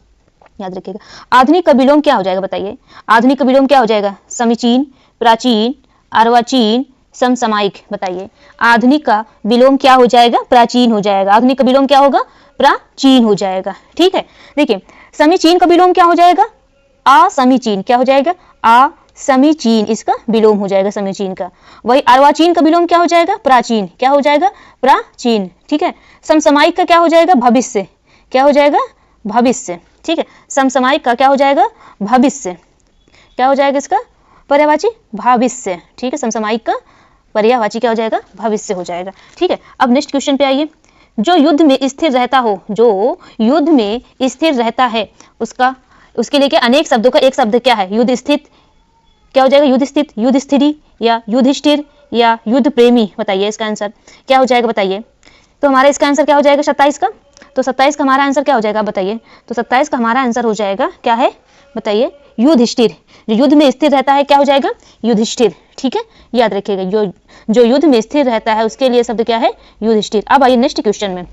याद रखिएगा। आधुनिक का विलोम क्या हो जाएगा, बताइए। आधुनिक का विलोम क्या हो जाएगा, समीचीन, प्राचीन, अर्वाचीन, समसामयिक, बताइए। आधुनिक का विलोम क्या हो जाएगा, प्राचीन हो जाएगा। आधुनिक का विलोम क्या होगा, प्राचीन हो जाएगा। ठीक है, देखिए समीचीन का विलोम क्या हो जाएगा, असमीचीन। क्या हो जाएगा, असमीचीन, इसका विलोम हो जाएगा समीचीन का। वही अर्वाचीन का विलोम क्या हो जाएगा, प्राचीन। क्या हो जाएगा, प्राचीन। ठीक है, समसामयिक का क्या हो जाएगा, भविष्य। क्या हो जाएगा, भविष्य। ठीक है, समसामयिक का क्या हो जाएगा, भविष्य। क्या हो जाएगा इसका, पर्यायवाची, भविष्य। ठीक है, समसामयिक का पर्यायवाची क्या हो जाएगा, भविष्य हो जाएगा। ठीक है, अब नेक्स्ट क्वेश्चन पे आइए। जो युद्ध में स्थिर रहता हो, जो युद्ध में स्थिर रहता है, उसके लिए क्या, अनेक शब्दों का एक शब्द क्या है, युद्ध स्थित। क्या हो जाएगा, युद्ध स्थित, युद्ध स्थिरी, या युधिष्ठिर, या युद्ध प्रेमी, बताइए इसका आंसर क्या हो जाएगा, बताइए। तो हमारा इसका आंसर क्या हो जाएगा, 27 का। तो 27 का हमारा आंसर क्या हो जाएगा, बताइए। तो 27 का हमारा आंसर हो जाएगा, क्या है बताइए, युधिष्ठिर। जो युद्ध में स्थिर रहता है क्या हो जाएगा, युधिष्ठिर। ठीक है, याद रखिएगा, जो युद्ध में स्थिर रहता है उसके लिए शब्द क्या है, युधिष्ठिर। अब आइए नेक्स्ट क्वेश्चन में,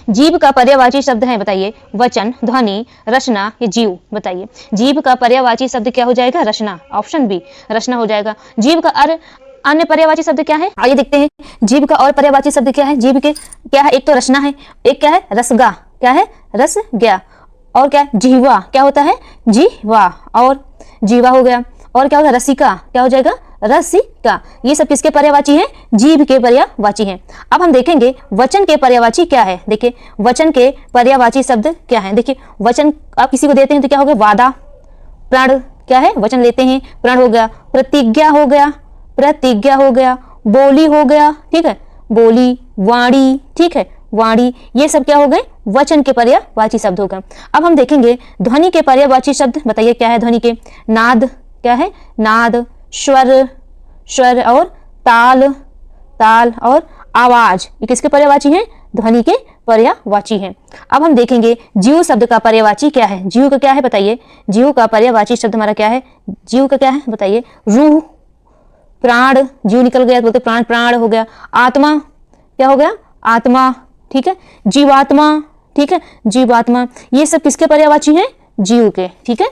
जीव का पर्यायवाची शब्द है, बताइए। वचन, ध्वनि, रचना या जीव, बताइए। जीव का पर्यायवाची शब्द क्या हो जाएगा, रचना। ऑप्शन बी, रचना हो जाएगा। जीव का अन्य पर्यायवाची शब्द क्या है, आइए देखते हैं। जीव का और पर्यायवाची शब्द क्या है, जीव के क्या है, एक तो रचना है, एक क्या है, रसगा। क्या है, रस गया। और क्या, जीवा। क्या होता है, जीवा, और जीवा हो गया। और क्या होगा, रसिका। क्या हो जाएगा, रसिका। ये सब किसके पर्यायवाची हैं, जीव के पर्यायवाची हैं। अब हम देखेंगे वचन के पर्यायवाची क्या है। देखिए वचन के पर्यायवाची शब्द क्या है। देखिए वचन आप किसी को देते हैं तो क्या हो गया, वादा, प्रण। क्या है, वचन लेते हैं, प्रण हो गया। प्रतिज्ञा हो गया, प्रतिज्ञा हो गया। बोली हो गया, ठीक है, बोली। वाणी, ठीक है, वाणी। ये सब क्या हो गए, वचन के पर्यायवाची शब्द हो गए। अब हम देखेंगे ध्वनि के पर्यायवाची शब्द, बताइए क्या है ध्वनि के। नाद, क्या है, नाद। स्वर, स्वर। और ताल, ताल। और आवाज, ये किसके पर्यायवाची हैं, ध्वनि के पर्यायवाची हैं। अब हम देखेंगे जीव शब्द का पर्यायवाची क्या है। जीव का क्या है बताइए, जीव का पर्यायवाची शब्द हमारा क्या है, जीव का क्या है बताइए, रूह, प्राण, जीव निकल गया तो बोलते प्राण, प्राण हो गया, आत्मा क्या हो गया, आत्मा, ठीक है, जीवात्मा, ठीक है, जीवात्मा, ये सब किसके पर्यायवाची हैं, जीव के, ठीक है,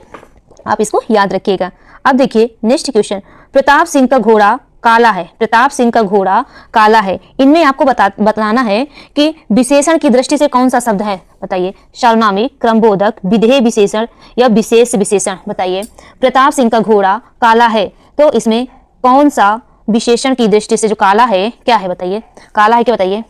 आप इसको याद रखिएगा। अब देखिए नेक्स्ट क्वेश्चन, प्रताप सिंह का घोड़ा काला है, प्रताप सिंह का घोड़ा काला है, इनमें आपको बताना है कि विशेषण की दृष्टि से कौन सा शब्द है बताइए, सर्वनामिक, क्रमबोधक, विधेय विशेषण या विशेष विशेषण बताइए। प्रताप सिंह का घोड़ा काला है, तो इसमें कौन सा विशेषण की दृष्टि से जो काला है क्या है बताइए, काला है क्या बताइए,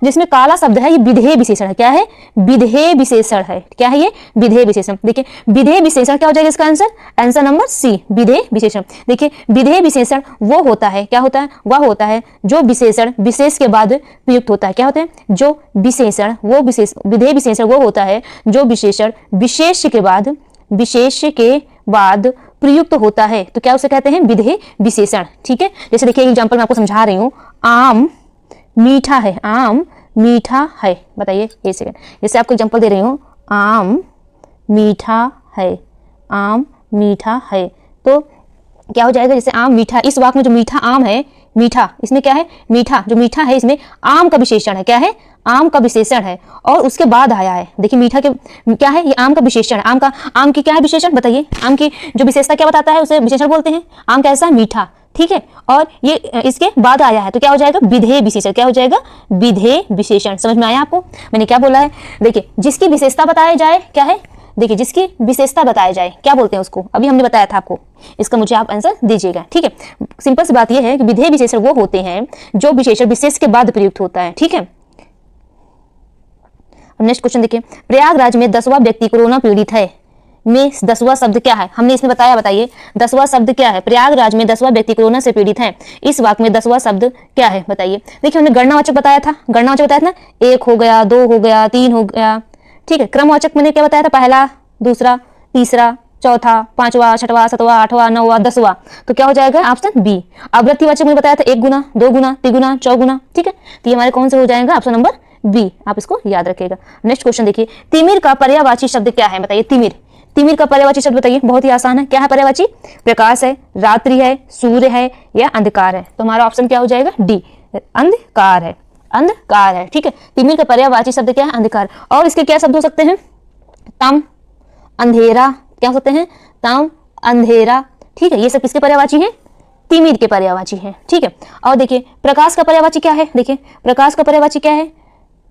जिसमें काला शब्द है ये विधेय विशेषण है, क्या है, विधेय विशेषण है, क्या है ये, विधेय विशेषण। देखिए विधेय विशेषण क्या हो जाएगा इसका आंसर, आंसर नंबर सी, विधेय विशेषण। देखिए विधेय विशेषण वो होता है, क्या होता है, वह होता है जो विशेषण विशेष के बाद प्रयुक्त होता है, क्या होता है, जो विशेषण वो विशेष, विधेय विशेषण वो होता है जो विशेषण विशेष के बाद प्रयुक्त होता है, तो क्या उसे कहते हैं, विधेय विशेषण, ठीक है। जैसे देखिए एग्जाम्पल मैं आपको समझा रही हूँ, आम मीठा है, आम मीठा है, बताइए एक सेकंड, जैसे आपको एग्जांपल दे रही हूँ, आम मीठा है, आम मीठा है, तो क्या हो जाएगा, जैसे आम मीठा, इस वाक्य में जो मीठा आम है, मीठा इसमें क्या है, मीठा, जो मीठा है इसमें आम का विशेषण है, क्या है, आम का विशेषण है, और उसके बाद आया है, देखिए मीठा के क्या है, ये आम का विशेषण है, आम की क्या है विशेषण बताइए, आम की जो विशेषता क्या बताता है उसे विशेषण बोलते हैं, आम कैसा है, मीठा, ठीक है, और ये इसके बाद आया है तो क्या हो जाएगा, विधेय विशेषण, क्या हो जाएगा, विधेय विशेषण। समझ में आया आपको, मैंने क्या बोला है, देखिए जिसकी विशेषता बताया जाए क्या है, देखिए जिसकी विशेषता बताया जाए क्या बोलते हैं उसको, अभी हमने बताया था आपको, इसका मुझे आप आंसर दीजिएगा, ठीक है। सिंपल सी बात यह है कि विधेय विशेषण वो होते हैं जो विशेषण विशेष के बाद प्रयुक्त होता है, ठीक है। नेक्स्ट क्वेश्चन देखिए, प्रयागराज में 10वां व्यक्ति कोरोना पीड़ित है में 10वां शब्द क्या है, हमने इसमें बताया, बताइए 10वां शब्द क्या है, प्रयागराज में 10वां व्यक्ति कोरोना से पीड़ित है, इस वाक्य में 10वां शब्द क्या है बताइए। देखिए हमने गणनावाचक बताया था, गणनावाचक बताया था ना, 1 हो गया, 2 हो गया, 3 हो गया, ठीक है। क्रमवाचक मैंने क्या बताया था, पहला, दूसरा, तीसरा, चौथा, 5वां, 6वां, 7वां, 8वां, 9वां, 10वां, तो क्या हो जाएगा ऑप्शन बी। अवृत्तिवाचक मैंने बताया था 1 गुना, 2 गुना, 3 गुना, 4 गुना, ठीक है, तो ये हमारे कौन से हो जाएगा, ऑप्शन नंबर बी, आप इसको याद रखिएगा। नेक्स्ट क्वेश्चन देखिए, तिमिर का पर्यायवाची शब्द क्या है बताइए, तिमिर, तिमिर का पर्यायवाची शब्द बताइए, बहुत ही आसान है, क्या है पर्यायवाची, प्रकाश है, रात्रि है, सूर्य है या अंधकार है, तो हमारा ऑप्शन क्या हो जाएगा, डी, अंधकार है, अंधकार है, ठीक है। तिमिर का पर्यायवाची शब्द क्या है, अंधकार, और इसके क्या शब्द हो सकते हैं, तम, अंधेरा, क्या हो सकते हैं, तम, अंधेरा, ठीक है, ये सब किसके पर्यायवाची हैं, तिमिर के पर्यायवाची हैं, ठीक है। और देखिए प्रकाश का पर्यायवाची क्या है, देखिए प्रकाश का पर्यायवाची क्या है,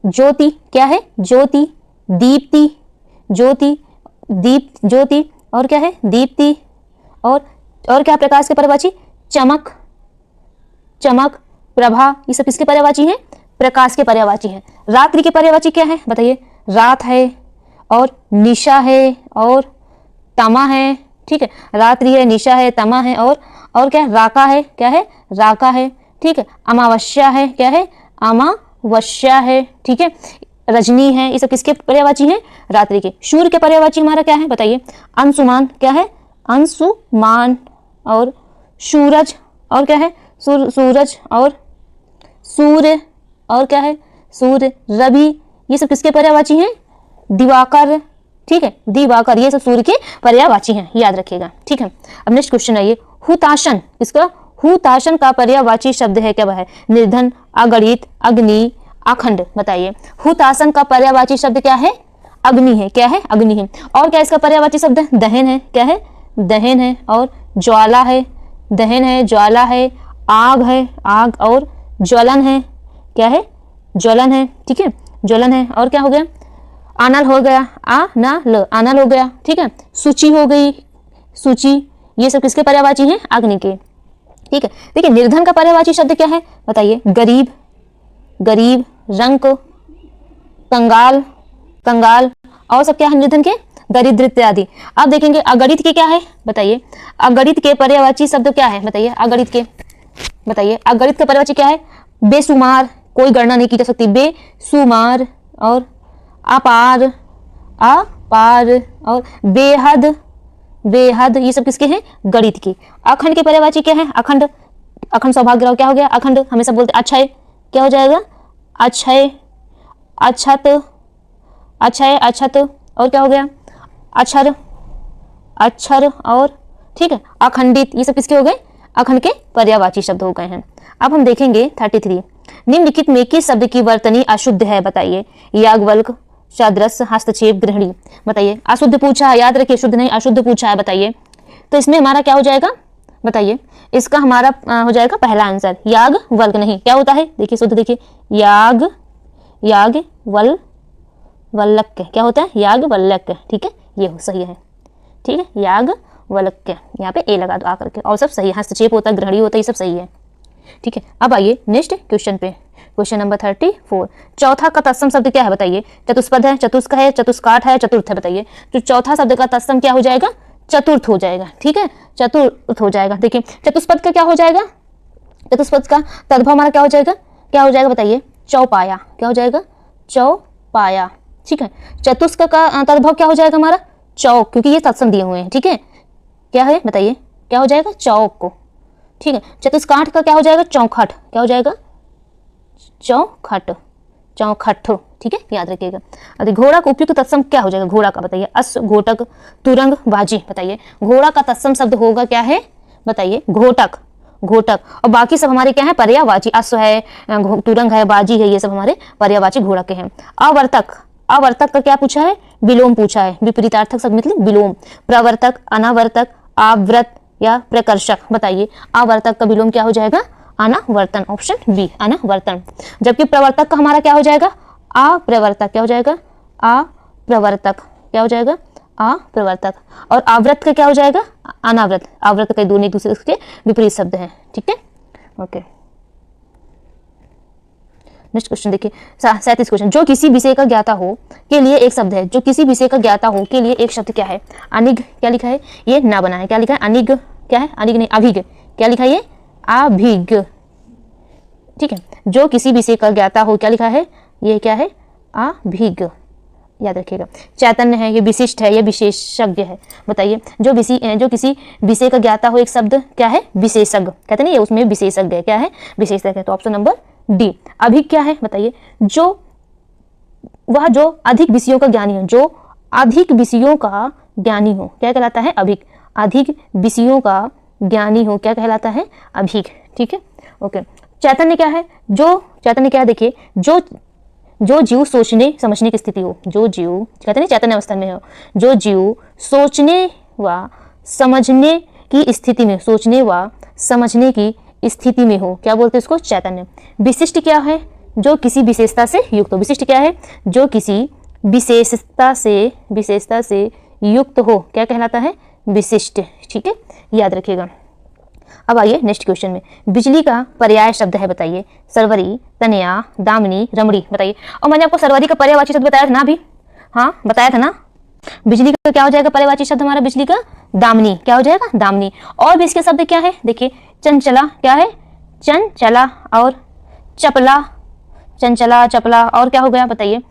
ज्योति, क्या है, ज्योति, दीप्ति, ज्योति, दीप, ज्योति, और क्या है, दीप्ति, और क्या प्रकाश के पर्यायवाची, चमक, चमक, प्रभा, ये सब किसके पर्यायवाची हैं, प्रकाश के पर्यायवाची हैं। रात्रि के पर्यायवाची क्या है बताइए, रात है, और निशा है, और तमा है, ठीक है, रात्रि है, निशा है, तमा है, और क्या है, राका है, क्या है, राका है, ठीक है, अमावस्या है, क्या है, अमावस्या है, ठीक है, रजनी है, ये सब किसके पर्यायवाची हैं, रात्रि के। सूर्य के पर्यायवाची हमारा क्या है बताइए, अंशुमान, क्या है, अंशुमान, और सूरज, और क्या है, सूरज, और सूर्य, और क्या है, सूर्य, रवि, ये सब किसके पर्यायवाची हैं, दिवाकर, ठीक है, दिवाकर, ये सब सूर्य के पर्यायवाची हैं, याद रखिएगा, ठीक है। अब नेक्स्ट क्वेश्चन है ये, हुताशन, इसका हुताशन का पर्यायवाची शब्द है क्या, वह है निर्धन, अगणित, अग्नि, अखंड, बताइए हुतासन का पर्यायवाची शब्द क्या है, अग्नि है, क्या है, अग्नि है, और क्या इसका पर्यायवाची शब्द है, दहन है, क्या है, दहन है, और ज्वाला है, दहन है, ज्वाला है, आग है, आग, और ज्वलन है, क्या है, ज्वलन है, ठीक है, ज्वलन है, और क्या हो गया, अनल हो गया, अनल, अनल हो गया, ठीक है, सूची हो गई, सूची, ये सब किसके पर्यायवाची हैं, अग्नि के, ठीक है। देखिए निर्धन का पर्यायवाची शब्द क्या है बताइए, गरीब, गरीब, रंक, कंगाल, कंगाल, और सब क्या है निर्धन के, दरिद्र इत्यादि। अब देखेंगे अगणित के क्या है बताइए, अगणित के पर्यायवाची शब्द क्या है बताइए, अगणित के बताइए, अगणित का पर्यायवाची क्या है, बेसुमार, कोई गणना नहीं की जा सकती, बेसुमार, और अपार, अपार, और बेहद, बेहद, ये सब किसके हैं, गणित की। अखंड के पर्यायवाची क्या है, अखंड, अखंड सौभाग्य, क्या हो गया, अखंड, हमेशा बोलते अक्षय, क्या हो जाएगा, अक्षय, अछत, अक्षय, अछत, और क्या हो गया अक्षर, अक्षर, और ठीक है अखंडित, ये सब किसके हो गए, अखंड के पर्यायवाची शब्द हो गए हैं। अब हम देखेंगे 33, निम्नलिखित में किस शब्द की वर्तनी अशुद्ध है बताइए, याज्ञवल्क्य, सदृश, हस्तक्षेप, गृहिणी, बताइए। अशुद्ध पूछा है, याद रखिए शुद्ध नहीं अशुद्ध पूछा है, बताइए। तो इसमें हमारा क्या हो जाएगा बताइए, इसका हमारा हो जाएगा पहला आंसर याज्ञवल्क्य, नहीं क्या होता है देखिए शुद्ध, देखिए याज्ञवल्क्य, क्या होता है याज्ञवल्क्य, ठीक है ये सही है, ठीक है याज्ञवल्क्य, यहाँ पे ए लगा दो आकर के, और सब सही है, हस्तक्षेप होता है, गृहिणी होता है, ये सब सही है, ठीक है। अब आइए नेक्स्ट क्वेश्चन पे, क्वेश्चन नंबर 34, चौथा का तत्सम शब्द क्या है बताइए, चतुष्पद है, चतुष्क है, चतुष्काठ है, चतुर्थ है, बताइए। तो चौथा शब्द का तत्सम क्या हो जाएगा, चतुर्थ हो जाएगा, ठीक है चतुर्थ हो जाएगा। देखिए चतुष्पद का क्या हो जाएगा, चतुष्पद का तद्भव हमारा क्या हो जाएगा, क्या हो जाएगा बताइए, चौपाया, क्या हो जाएगा चौपाया, ठीक है। चतुष्क का तद्भव क्या हो जाएगा हमारा चौक, क्योंकि ये तत्सम दिए हुए हैं, ठीक है क्या है बताइए, क्या हो जाएगा चौक को, ठीक है। चतुष्काठ का क्या हो जाएगा चौखट, क्या हो जाएगा चौखट, चौखट, ठीक है याद रखिएगा। अभी घोड़ा का उपयुक्त तत्सम क्या हो जाएगा, घोड़ा का बताइए, अश्व, घोटक, तुरंग, बाजी, बताइए। घोड़ा का तत्सम शब्द होगा क्या है बताइए, घोटक, घोटक, और बाकी सब हमारे क्या है पर्यायवाची, अश्व है, तुरंग है, बाजी है, ये सब हमारे पर्यायवाची घोड़ा के हैं। अवर्तक, अवर्तक का क्या पूछा है, विलोम पूछा है, विपरीतार्थक शब्द मतलब विलोम, प्रवर्तक, अनावर्तक, आवृत या प्रकर्षक, बताइए। अवर्तक का विलोम क्या हो जाएगा अनावर्तन, ऑप्शन बी अनावर्तन। जबकि प्रवर्तक का हमारा क्या हो जाएगा अप्रवर्तक, क्या हो जाएगा अप्रवर्तक, क्या हो जाएगा अप्रवर्तक। और आवृत का क्या हो जाएगा अनावृत, आवृत का दोनों एक दूसरे के विपरीत शब्द हैं, ठीक है ओके। नेक्स्ट क्वेश्चन देखिए 37 क्वेश्चन, जो किसी विषय का ज्ञाता हो के लिए एक शब्द है, जो किसी विषय का ज्ञाता हो के लिए एक शब्द क्या है, अनिग, क्या लिखा है ये ना बना है, क्या लिखा है अनिग, क्या है अनिग नहीं अभिग, क्या लिखा है ये अभिग, ठीक है। जो किसी विषय का ज्ञाता हो क्या लिखा है ये क्या है अभिग, याद रखिएगा। चैतन्य है, ये विशिष्ट है, ये विशेषज्ञ है, बताइए। जो किसी विषय का ज्ञाता हो एक शब्द क्या है विशेषज्ञ, कहते नहीं ये उसमें विशेषज्ञ है, क्या है विशेषज्ञ है, तो ऑप्शन नंबर डी। अभिग क्या है बताइए, जो अधिक विषयों का ज्ञानी हो, जो अधिक विषयों का ज्ञानी हो क्या कहलाता है अभिग, अधिक विषयों का ज्ञानी हो क्या कहलाता है अभिग, ठीक है ओके। चैतन्य क्या है, चैतन्य क्या है देखिए, जो जीव सोचने समझने की स्थिति हो, जो जीव कहते नहीं चैतन्य अवस्था में हो, जो जीव सोचने व समझने की स्थिति में, सोचने व समझने की स्थिति में हो क्या बोलते हैं इसको चैतन्य। विशिष्ट क्या है, जो किसी विशेषता से युक्त हो, विशिष्ट क्या है जो किसी विशेषता से युक्त हो क्या कहलाता है विशिष्ट, ठीक है याद रखिएगा। अब आइए नेक्स्ट क्वेश्चन में, बिजली का पर्याय शब्द है बताइए, सरवरी, तनया, दामिनी, रमणी, बताइए। और मैंने आपको सरवरी का पर्यायवाची शब्द बताया था ना अभी, हाँ बताया था ना। बिजली का क्या हो जाएगा पर्यायवाची शब्द हमारा, बिजली का दामिनी, क्या हो जाएगा दामिनी। और भी इसके शब्द क्या है देखिए, चंचला, क्या है चंचला, और चपला, चंचला चपला, और क्या हो गया बताइए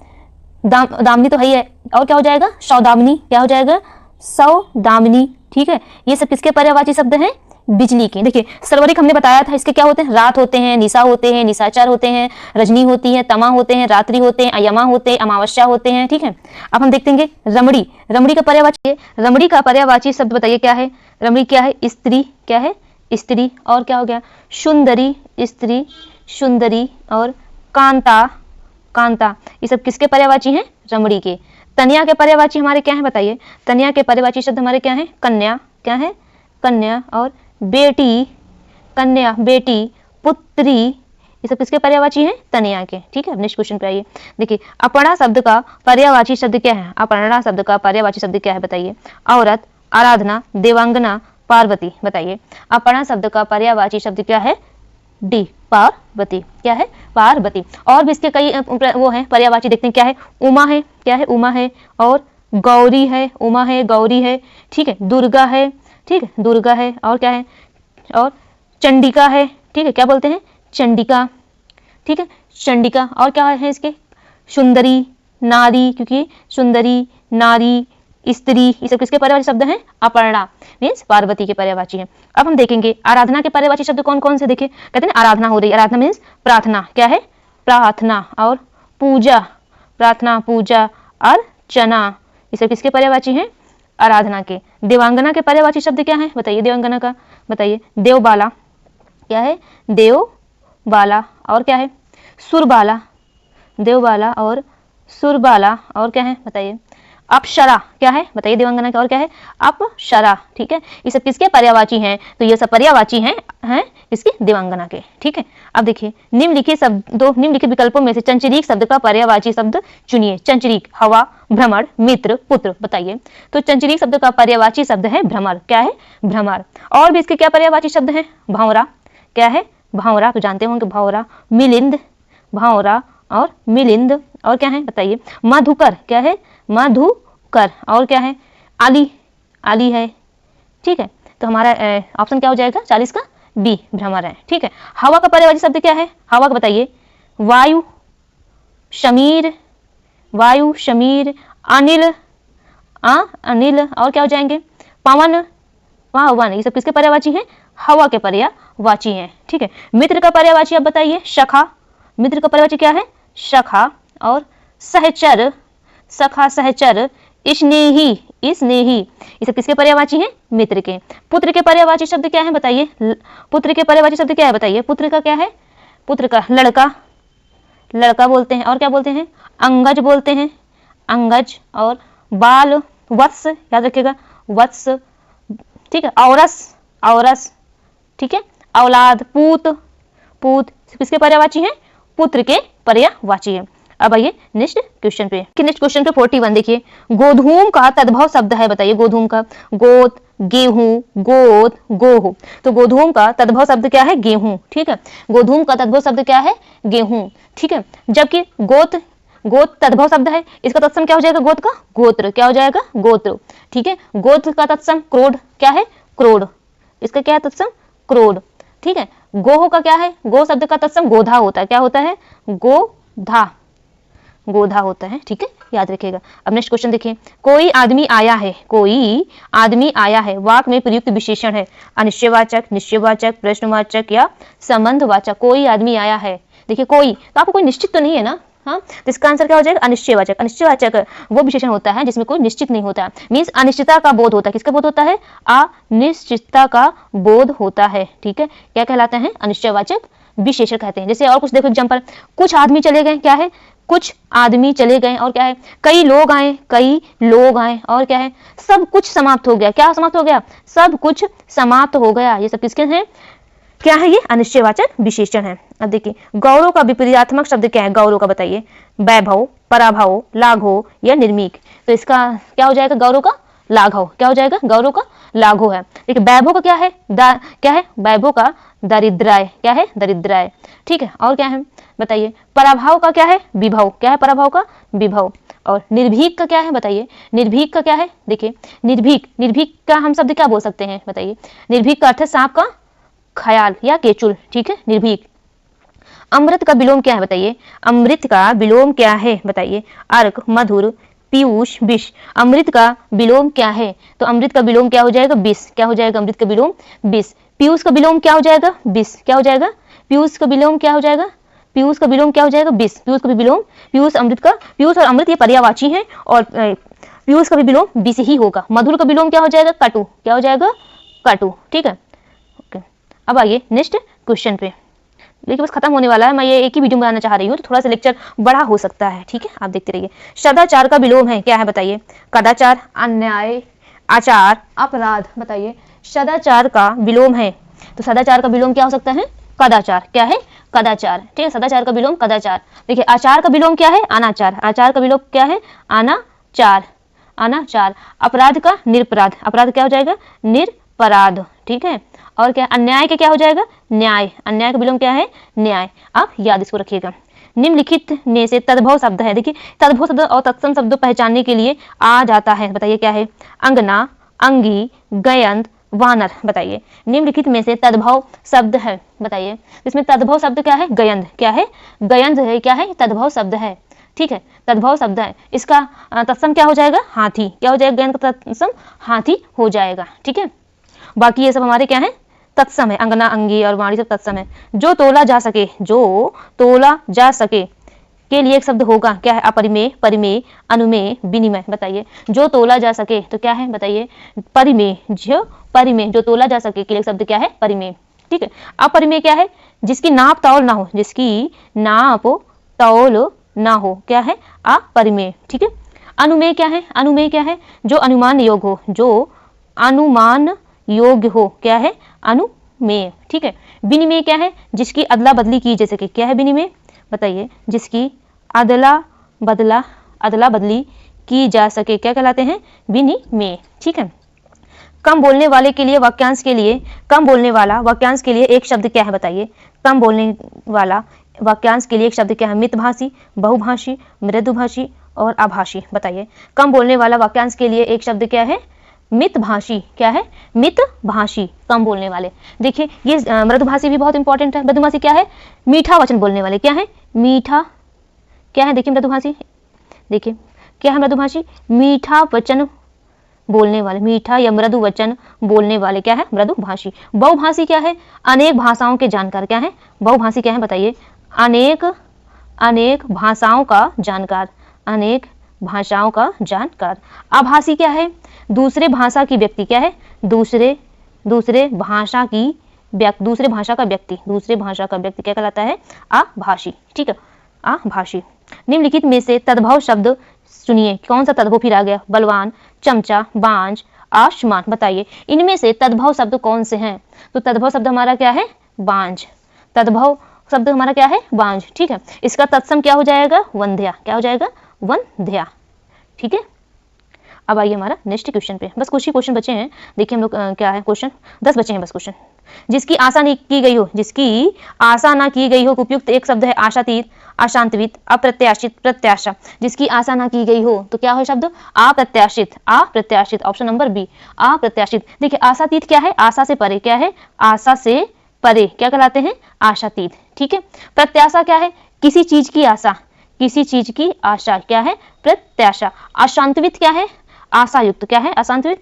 दामिनी तो है ही है, और क्या हो जाएगा सौदामिनी, क्या हो जाएगा सौदामिनी, ठीक है। ये सब किसके पर्यायवाची शब्द हैं बिजली के। देखिए सर्वरिक हमने बताया था, इसके क्या होते हैं रात होते हैं, निशा होते हैं, निशाचर होते हैं, रजनी होती है, तमा होते हैं, रात्रि होते हैं, अयमा होते हैं, अमावस्या होते हैं, ठीक है। अब हम देखते हैं रमणी, रमणी का पर्यायवाची, रमणी का पर्यायवाची शब्द बताइए क्या है, रमणी क्या है स्त्री, क्या है स्त्री, और क्या हो गया सुंदरी, स्त्री सुंदरी, और कांता, कांता, ये सब किसके पर्यायवाची हैं रमणी के। तनिया के पर्यायवाची हमारे क्या है बताइए, तनिया के पर्यायवाची शब्द हमारे क्या है कन्या, क्या है कन्या, और बेटी, कन्या, बेटी, पुत्री, ये सब किसके पर्यायवाची हैं तनिया के, ठीक है। नेक्स्ट क्वेश्चन पे आइए, देखिए अपर्णा शब्द का पर्यायवाची शब्द क्या है, अपर्णा शब्द का पर्यायवाची शब्द क्या है बताइए, औरत, आराधना, देवांगना, पार्वती, बताइए। अपर्णा शब्द का पर्यायवाची शब्द क्या है डी पार्वती, क्या है पार्वती। और भी इसके कई वो है पर्यायवाची, देखते हैं क्या है उमा है, क्या है उमा है, और गौरी है, उमा है गौरी है, ठीक है। दुर्गा है, ठीक है दुर्गा है, और क्या है और चंडिका है, ठीक है क्या बोलते हैं चंडिका, ठीक है चंडिका। और क्या है इसके सुंदरी, नारी, क्योंकि सुंदरी, नारी, स्त्री, ये सब किसके पर्यायवाची शब्द हैं अपर्णा मीन्स पार्वती के पर्यायवाची हैं। अब हम देखेंगे आराधना के पर्यायवाची शब्द कौन कौन से, देखिए कहते हैं आराधना हो रही है, आराधना मीन्स प्रार्थना, क्या है प्रार्थना, और पूजा, प्रार्थना, पूजा, अर्चना, ये सब किसके पर्यायवाची हैं? आराधना के। देवांगना के पर्यायवाची शब्द क्या है बताइए? देवांगना का बताइए। देवबाला, क्या है? देवबाला। और क्या है? सुरबाला, देवबाला और सुरबाला। और क्या है बताइए? अप्सरा, क्या है बताइए? देवांगना का और क्या है? अप्सरा। ठीक है, ये सब किसके पर्यायवाची हैं? तो ये सब पर्यायवाची हैं इसकी देवांगना के। ठीक है, अब देखिए निम्नलिखित विकल्पों में से चंचरीक शब्द का पर्यायवाची शब्द चुनिए। चंचरीक, हवा, भ्रमर, मित्र, पुत्र, बताइए। तो चंचरीक शब्द का पर्यायवाची शब्द है भ्रमर। क्या है? भ्रमर। और भी इसके क्या पर्यायवाची शब्द हैं? भंवरा, क्या है? भंवरा, तो जानते होंगे भंवरा। मिलिंद, भंवरा और मिलिंद। और क्या है बताइए? मधुकर, क्या है? मधुकर। और क्या है? आली, आली है। ठीक है, तो हमारा ऑप्शन क्या हो जाएगा? 40 का बी, भ्रमर है। ठीक है, हवा का पर्यायवाची शब्द क्या है? हवा का बताइए। वायु, शमीर, वायु, शमीर, अनिल, अनिल। और क्या हो जाएंगे? पवन, पवन। ये सब किसके पर्यायवाची हैं? हवा के पर्यायवाची हैं। ठीक है, मित्र का पर्यायवाची आप बताइए। सखा, मित्र का पर्यायवाची क्या है? सखा। और सहचर, सखा, सहचर, स्नेही, स्नेही, ये सब किसके पर्यायवाची हैं? मित्र के। पुत्र के पर्यायवाची शब्द क्या है बताइए? पुत्र के पर्यायवाची शब्द क्या है बताइए? पुत्र का क्या है? पुत्र का लड़का, लड़का बोलते हैं। और क्या बोलते हैं? अंगज बोलते हैं, अंगज। और बाल, वत्स, याद रखिएगा, वत्स। ठीक है, औरस, औरस। ठीक है, औलाद, पूत, पूत, किसके पर्यायवाची हैं? पुत्र के पर्यायवाची है। अब आइए नेक्स्ट क्वेश्चन पे। नेक्स्ट क्वेश्चन पे 41 देखिए। गोधूम का तद्भव शब्द है बताइए। गोधूम का, गोत, गेहूं, गोत, गोह। तो गोधूम का तद्भव शब्द क्या है? गेहूं। ठीक है, गोधूम का तद्भव शब्द क्या है? गेहूं। ठीक है, जबकि गोत, गोत तद्भव शब्द है, इसका तत्सम क्या हो जाएगा? गोत का गोत्र, क्या हो जाएगा? गोत्र। ठीक है, गोत्र का तत्सम क्रोध, क्या है? क्रोध। इसका क्या है तत्सम? क्रोध। ठीक है, गोह का क्या है? गो शब्द का तत्सम गोधा होता है, क्या होता है? गोधा, गोधा होता है। ठीक है, याद रखिएगा। अब नेक्स्ट क्वेश्चन देखिए। कोई आदमी आया है, कोई आदमी आया है, वाक्य में प्रयुक्त विशेषण है। अनिश्चयवाचक, निश्चयवाचक, प्रश्नवाचक या संबंधवाचक। कोई आदमी आया है, देखिए कोई, तो आपको कोई निश्चित तो नहीं है ना? हाँ, तो इसका आंसर क्या हो जाएगा? अनिश्चयवाचक। अनिश्चयवाचक वो विशेषण होता है जिसमें कोई निश्चित नहीं होता, मीन्स अनिश्चितता का बोध होता है। किसका बोध होता है? अनिश्चितता का बोध होता है। ठीक है, क्या कहलाता है? अनिश्चयवाचक विशेषण कहते हैं। जैसे और कुछ देखो एग्जाम्पल, कुछ आदमी चले गए, क्या है? कुछ आदमी चले गए। और क्या है? कई लोग आए, कई लोग आए। और क्या है? सब कुछ समाप्त हो गया। क्या समाप्त हो गया? सब कुछ समाप्त हो गया। ये सब किसके हैं? क्या है ये? अनिश्चयवाचक विशेषण है। अब देखिए, गौरव का विपरीतात्मक शब्द क्या है? गौरव का बताइए। वैभव, पराभव, लाघव या निर्मीक। तो इसका क्या हो जाएगा? गौरव का लाघव। क्या हो जाएगा? गौरव का लाघव है। देखिए वैभव का क्या है? क्या है? वैभव का दरिद्राय। क्या है? दरिद्राय। ठीक है, और क्या है बताइए? पराभव का क्या है? विभव। क्या है पराभव का? विभव। और निर्भीक का क्या है बताइए? निर्भीक का क्या है? देखिए निर्भीक, निर्भीक का हम शब्द क्या बोल सकते हैं बताइए? निर्भीक का अर्थ है सांप का ख्याल या केचुल। ठीक है, निर्भीक। अमृत का विलोम क्या है बताइए? अमृत का विलोम क्या है बताइए? अर्क, मधुर, पीयूष, विष। अमृत का विलोम क्या है? तो अमृत का विलोम क्या हो जाएगा? विष। क्या हो जाएगा? अमृत का विलोम विष। पीयूष का विलोम क्या हो जाएगा? विष। क्या हो जाएगा? पीयूष का विलोम क्या हो जाएगा? पीयूष का विलोम क्या हो जाएगा? विष। पीयूष का भी विलोम, पीयूष अमृत का, पीयूष और अमृत ये पर्यायवाची हैं और पीयूष का भी विलोम विष ही होगा। मधुर का विलोम क्या हो जाएगा? कटु। क्या हो जाएगा? कटु। ठीक है, ओके। अब आइए नेक्स्ट क्वेश्चन पे। देखिए बस खत्म होने वाला है, मैं ये एक ही वीडियो बनाना चाह रही हूँ, तो थोड़ा सा लेक्चर बड़ा हो सकता है। ठीक है, आप देखते रहिए। सदाचार का विलोम है, क्या है बताइए? कदाचार, अन्याय, आचार, अपराध। बताइए, सदाचार का विलोम है, तो सदाचार का विलोम क्या हो सकता है? कदाचार। क्या है? कदाचार। ठीक है, सदाचार का विलोम कदाचार। देखिए आचार का विलोम क्या है? अनाचार। आचार का विलोम क्या है? अनाचार, अनाचार। अपराध का निरपराध। अपराध क्या हो जाएगा? निरपराध। ठीक है, और क्या? अन्याय का क्या हो जाएगा? न्याय। अन्याय का विलोम क्या है? न्याय। आप याद इसको रखिएगा। निम्नलिखित में से तद्भव शब्द है, देखिए तद्भव शब्द और तत्सम शब्द पहचानने के लिए आ जाता है। बताइए क्या है? अंगना, अंगी, गयंत, वानर। बताइए निम्नलिखित में से तद्भव शब्द है, बताइए। इसमें तद्भव शब्द क्या है? गयंत। क्या है? गयंत है। क्या है? तद्भव शब्द है। ठीक है, तद्भव शब्द है। इसका तत्सम क्या हो जाएगा? हाथी। क्या हो जाएगा? गयंत का तत्सम हाथी हो जाएगा। ठीक है, बाकी ये सब हमारे क्या है? तत्सम है। अंगना, अंगी और वाणी सब तत्सम है। जो तोला जा सके, जो तोला जा सके, के लिए एक शब्द होगा, क्या है? अपरिमेय, परिमेय, अनुमेय, विनिमय। बताइए जो तोला जा सके तो क्या है? बताइए परिमेय। जो तोला जा सके के लिए शब्द क्या है? परिमेय। ठीक है। अपरिमेय क्या है? जिसकी नाप तौल ना हो, जिसकी नाप तौल ना हो, क्या है? अपरिमेय। ठीक है। अनुमेय क्या है? अनुमेय क्या है? जो अनुमान योग्य हो, जो अनुमान योग्य हो, क्या है? अनुमेय। ठीक है। विनिमय क्या है? जिसकी अदला बदली की जा सके, क्या है विनिमय? बताइए जिसकी अदला बदली की जा सके, क्या कहलाते हैं? विनिमय। ठीक है। कम बोलने वाले के लिए वाक्यांश के लिए, कम बोलने वाला वाक्यांश के लिए एक शब्द क्या है? बताइए कम बोलने वाला वाक्यांश के लिए एक शब्द क्या है? मितभाषी, बहुभाषी, मृदुभाषी और आभाषी। बताइए कम बोलने वाला वाक्यांश के लिए एक शब्द क्या है? मितभाषी। क्या है? मितभाषी, कम बोलने वाले। देखिए ये मृदुभाषी भी बहुत इंपॉर्टेंट है। मृदुभाषी क्या है? मीठा वचन बोलने वाले। क्या है? मीठा। क्या है? देखिए मृदुभाषी, देखिए क्या है मृदुभाषी? मीठा वचन बोलने वाले, मीठा या मृदु वचन बोलने वाले, क्या है? मृदुभाषी। बहुभाषी क्या है? अनेक भाषाओं के जानकार। क्या है? बहुभाषी क्या है? बताइए अनेक भाषाओं का जानकार, अनेक भाषाओं का जानकार। आभासी क्या है? दूसरे भाषा की व्यक्ति। क्या है? दूसरे भाषा का व्यक्ति क्या कहलाता है? आभाषी। ठीक है, आभाषी। निम्नलिखित में से तद्भव शब्द सुनिए। कौन सा तद्भव फिर आ गया? बलवान, चमचा, बांझ, आसमान। बताइए इनमें से तद्भव शब्द कौन से हैं? तो तद्भव शब्द हमारा क्या है? बांझ। तद्भव शब्द हमारा क्या है? बांझ। ठीक है। इसका तत्सम क्या हो जाएगा? वंध्या। क्या हो जाएगा? वंध्या। ठीक है। अब आइए हमारा नेक्स्ट क्वेश्चन पे। बस कुछ ही क्वेश्चन बचे हैं। देखिए हम लोग क्या है क्वेश्चन, 10 बचे हैं बस क्वेश्चन। जिसकी आशा नहीं की गई हो, जिसकी आशा ना की गई हो, उपयुक्त एक शब्द है आशातीत, अशांतवित, अप्रत्याशित, प्रत्याशा। जिसकी आशा ना की गई हो तो क्या हो शब्द? अप्रत्याशित। अप्रत्याशित, ऑप्शन नंबर बी, अप्रत्याशित। देखिए आशातीत क्या है? आशा से परे। क्या है? आशा से परे क्या कहलाते हैं? आशातीत। ठीक है। प्रत्याशा क्या है? किसी चीज की आशा, किसी चीज की आशा, क्या है? प्रत्याशा। अशांतवित क्या है? आशा युक्त। क्या है? अशांतवित,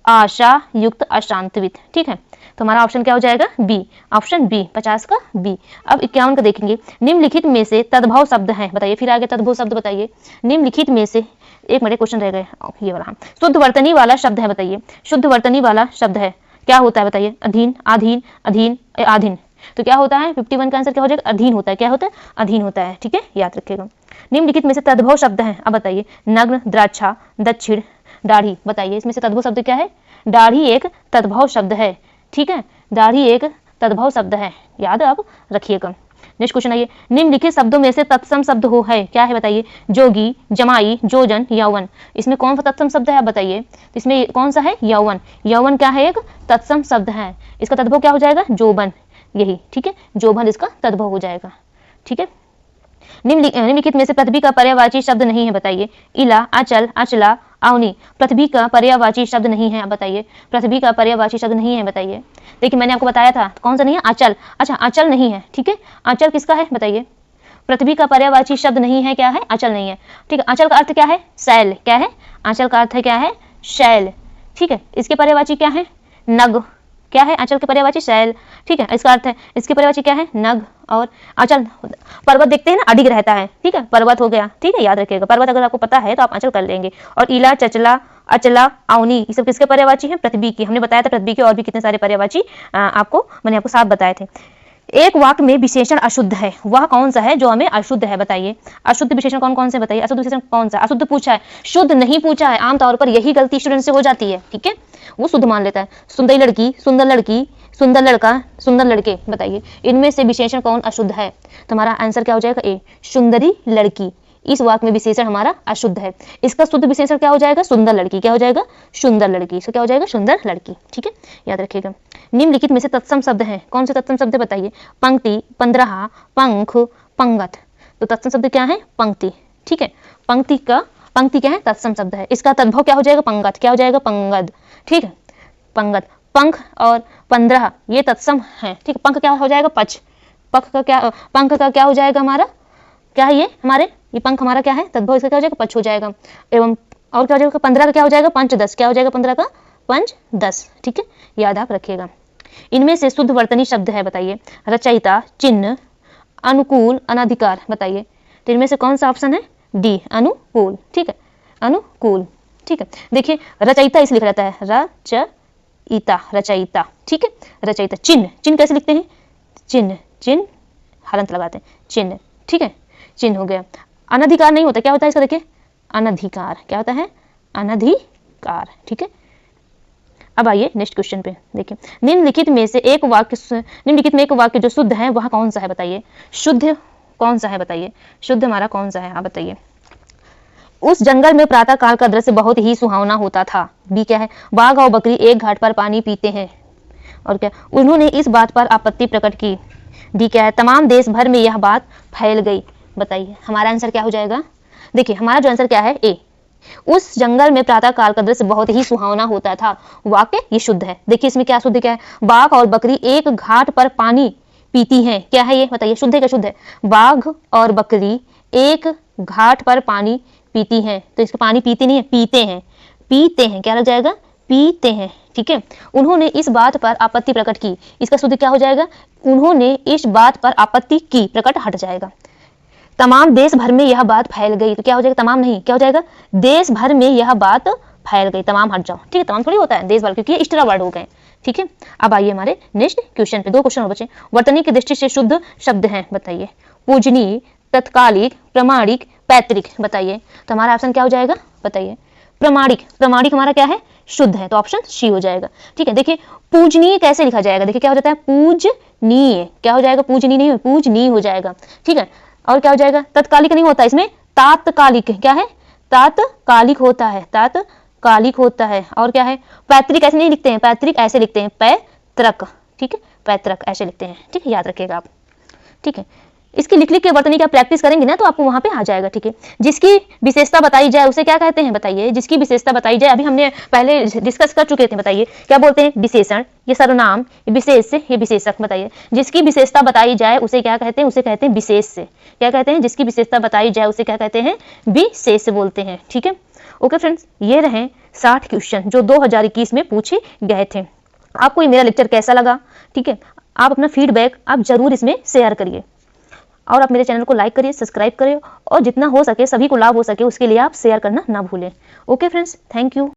आशा युक्त, अशांतवित। ठीक है। तो हमारा ऑप्शन क्या हो जाएगा? बी, ऑप्शन बी, 50 का बी। अब 51 का देखेंगे। निम्नलिखित में से तद्भव शब्द है। बताइए फिर आगे तद्भव शब्द बताइए। निम्नलिखित में से, एक मिनट क्वेश्चन रह गए, ये वाला शुद्ध वर्तनी वाला शब्द है। बताइए शुद्ध वर्तनी वाला शब्द है क्या होता है? बताइए अधीन, आधीन, अधीन, आधीन। तो क्या होता है? 51 का आंसर क्या हो जाएगा? अधीन होता है। क्या होता है? अधीन होता है। ठीक है, याद रखिएगा। निम्नलिखित में से तद्भव शब्द है। अब बताइए नग्न, द्राक्षा, दक्षिण, दाढ़ी। बताइए इसमें से तद्भव शब्द क्या है? दाढ़ी एक तद्भव शब्द है। ठीक है, दाढ़ी एक तद्भव शब्द है, याद आप रखिएगा। नेक्स्ट क्वेश्चन आइए। निम्नलिखित शब्दों में से तत्सम शब्द हो है, क्या है? बताइए जोगी, जमाई, जोजन, यौवन। इसमें कौन सा तत्सम शब्द है? बताइए इसमें कौन सा है? यौवन। यौवन क्या है? एक तत्सम शब्द है। इसका तद्भव क्या हो जाएगा? जोबन। यही, ठीक है, जोबन इसका तद्भव हो जाएगा। ठीक है। निम्नलिखित में से पृथ्वी का पर्यायवाची शब्द नहीं है। बताइए इला, अचल, अचला, अवनी। पृथ्वी का पर्यायवाची शब्द नहीं है। बताइए पृथ्वी का पर्यायवाची शब्द नहीं है। बताइए देखिए मैंने आपको बताया था कौन सा नहीं है? अचल। अच्छा अचल नहीं है। ठीक है, अचल किसका है? बताइए पृथ्वी का पर्यायवाची शब्द नहीं है। क्या है? अचल नहीं है। ठीक है। अचल का अर्थ क्या है? शैल। क्या है? अचल का अर्थ है क्या है? शैल। ठीक है। इसके पर्यायवाची क्या है? नग। क्या है? अचल के पर्यायवाची शैल। ठीक है, इसका अर्थ है, इसके पर्यायवाची क्या है? नग। और अचल, पर्वत देखते हैं ना, अडिग रहता है। ठीक है, पर्वत हो गया। ठीक है, याद रखिएगा। पर्वत अगर आपको पता है तो आप अचल कर लेंगे। और इला, चचला, अचला, अवनी, ये सब किसके पर्यायवाची है? पृथ्वी की। हमने बताया था पृथ्वी के और भी कितने सारे पर्यायवाची मैंने आपको 7 बताए थे। एक वाक्य में विशेषण अशुद्ध है, वह कौन सा है जो हमें अशुद्ध है? बताइए अशुद्ध विशेषण कौन कौन से? बताइए अशुद्ध विशेषण कौन सा? अशुद्ध पूछा है, शुद्ध नहीं पूछा है। आमतौर पर यही गलती स्टूडेंट से हो जाती है। ठीक है, वो शुद्ध मान लेता है। सुंदरी लड़की, सुंदर लड़की, सुंदर लड़का, सुंदर लड़के। बताइए इनमें से विशेषण कौन अशुद्ध है? तो हमारा आंसर क्या हो जाएगा? ए, सुंदरी लड़की। इस वाक्य में विशेषण हमारा अशुद्ध है। इसका शुद्ध विशेषण क्या हो जाएगा? सुंदर लड़की। क्या हो जाएगा? सुंदर लड़की। इसका क्या हो जाएगा? सुंदर लड़की। ठीक है, याद रखिएगा। निम्नलिखित में से तत्सम शब्द है, कौन से तत्सम शब्द? बताइए पंक्ति, पंद्रहा, पंख, पंगत। तो तत्सम शब्द क्या है? पंक्ति। ठीक है, पंक्ति क्या है? तत्सम शब्द है। इसका तद्भव क्या हो जाएगा? पंगत। क्या हो जाएगा? पंगद। ठीक है, पंगत। पंख और 15 ये तत्सम है। ठीक है, पंख क्या हो जाएगा? पच। पंख का क्या हो जाएगा हमारा? क्या है ये हमारे? ये पंख हमारा क्या है? तद्भव इसका क्या हो जाएगा? पच हो जाएगा। एवं और क्या हो जाएगा? 15 का क्या हो जाएगा? पंच, 10। क्या हो जाएगा? 15 का पंच, 10। ठीक है, याद आप रखिएगा। इनमें से शुद्ध वर्तनी शब्द है। बताइए रचयिता, चिन्ह, अनुकूल, अनधिकार, बताइए। तो इनमें से कौन सा ऑप्शन है? डी, अनुकूल। ठीक है, अनुकूल। ठीक है, देखिए रचयिता इस लिखा रहता है, रचयिता, रचयिता। ठीक है, रचयिता। चिन्ह, चिन्ह कैसे लिखते हैं? चिन्ह, चिन्ह हलंत लगाते हैं, चिन्ह। ठीक है, चिन्ह हो गया। अनधिकार नहीं होता, क्या होता है इसका? देखिए अनधिकार, क्या होता है? अनधिकार। ठीक है, अब आइए नेक्स्ट क्वेश्चन पे। देखिए निम्नलिखित में एक वाक्य जो शुद्ध है वह कौन सा है? बताइए, शुद्ध कौन सा है? बताइए, शुद्ध हमारा कौन सा है? आप बताइए। उस जंगल में प्रातः काल का दृश्य बहुत ही सुहावना होता था। बी क्या है? बाघ और बकरी एक घाट पर पानी पीते हैं। और क्या? उन्होंने इस बात पर आपत्ति प्रकट की। डी क्या है? तमाम देश भर में यह बात फैल गई। बताइए हमारा आंसर क्या हो जाएगा? देखिए हमारा जो आंसर क्या है? ए, उस जंगल में प्रातः काल का दृश्य बहुत ही सुहावना होता था। वाक्य ये शुद्ध है। देखिए इसमें क्या शुद्ध क्या है? बाघ और बकरी एक घाट पर पानी पीती हैं। क्या है ये? बताइए, शुद्ध है क्या? शुद्ध है। बाघ और बकरी एक घाट पर पानी पीती हैं। तो इसको पानी पीती नहीं है, पीते हैं, पीते हैं। क्या लग जाएगा? पीते हैं। ठीक है, उन्होंने इस बात पर आपत्ति प्रकट की। इसका शुद्ध क्या हो जाएगा? उन्होंने इस बात पर आपत्ति की, प्रकट हट जाएगा। तमाम देश भर में यह बात फैल गई। तो क्या हो जाएगा? तमाम नहीं, क्या हो जाएगा? देश भर में यह बात फैल गई। तमाम हट जाओ। ठीक है, तमाम थोड़ी होता है, देश भर, क्योंकि ये एक्स्ट्रा वर्ड हो गए। ठीक है, अब आइए हमारे नेक्स्ट क्वेश्चन पे। 2 क्वेश्चन और बचे। वर्तनी की दृष्टि से शुद्ध शब्द हैं। बताइए, पूजनीय, तत्कालिक, प्रमाणिक, पैतृक। बताइए, तो हमारा ऑप्शन क्या हो जाएगा? बताइए, प्रमाणिक। प्रमाणिक हमारा क्या है? शुद्ध है, तो ऑप्शन सी हो जाएगा। ठीक है, देखिए पूजनीय कैसे लिखा जाएगा? देखिए क्या हो जाता है? पूजनीय। क्या हो जाएगा? पूजनीय नहीं, पूजनीय हो जाएगा। ठीक है, और क्या हो जाएगा? तत्कालिक नहीं होता, इसमें तात्कालिक। क्या है? तात्कालिक होता है, तात्कालिक होता है। और क्या है? पैतृक ऐसे नहीं लिखते हैं, पैतृक ऐसे लिखते हैं, पैतृक। ठीक है, पैतृक ऐसे लिखते हैं। ठीक है, याद रखिएगा आप। ठीक है, इसकी लिख लिख के वर्तनी की प्रैक्टिस करेंगे ना तो आपको वहां पे आ जाएगा। ठीक है, जिसकी विशेषता बताई जाए उसे क्या कहते हैं? बताइए, जिसकी विशेषता बताई जाए, अभी हमने पहले डिस्कस कर चुके थे। बताइए क्या बोलते हैं? विशेषण, ये सर्वनाम, ये विशेष, ये विशेषक। बताइए, जिसकी विशेषता बताई जाए उसे क्या कहते हैं? उसे कहते हैं विशेष से। क्या कहते हैं? जिसकी विशेषता बताई जाए उसे क्या कहते हैं? विशेष से बोलते हैं। ठीक है, ओके फ्रेंड्स, ये रहे 60 क्वेश्चन जो 2021 में पूछे गए थे। आपको ये मेरा लेक्चर कैसा लगा? ठीक है, आप अपना फीडबैक आप जरूर इसमें शेयर करिए, और आप मेरे चैनल को लाइक करिए, सब्सक्राइब करिए, और जितना हो सके, सभी को लाभ हो सके, उसके लिए आप शेयर करना ना भूलें। Okay friends, thank you.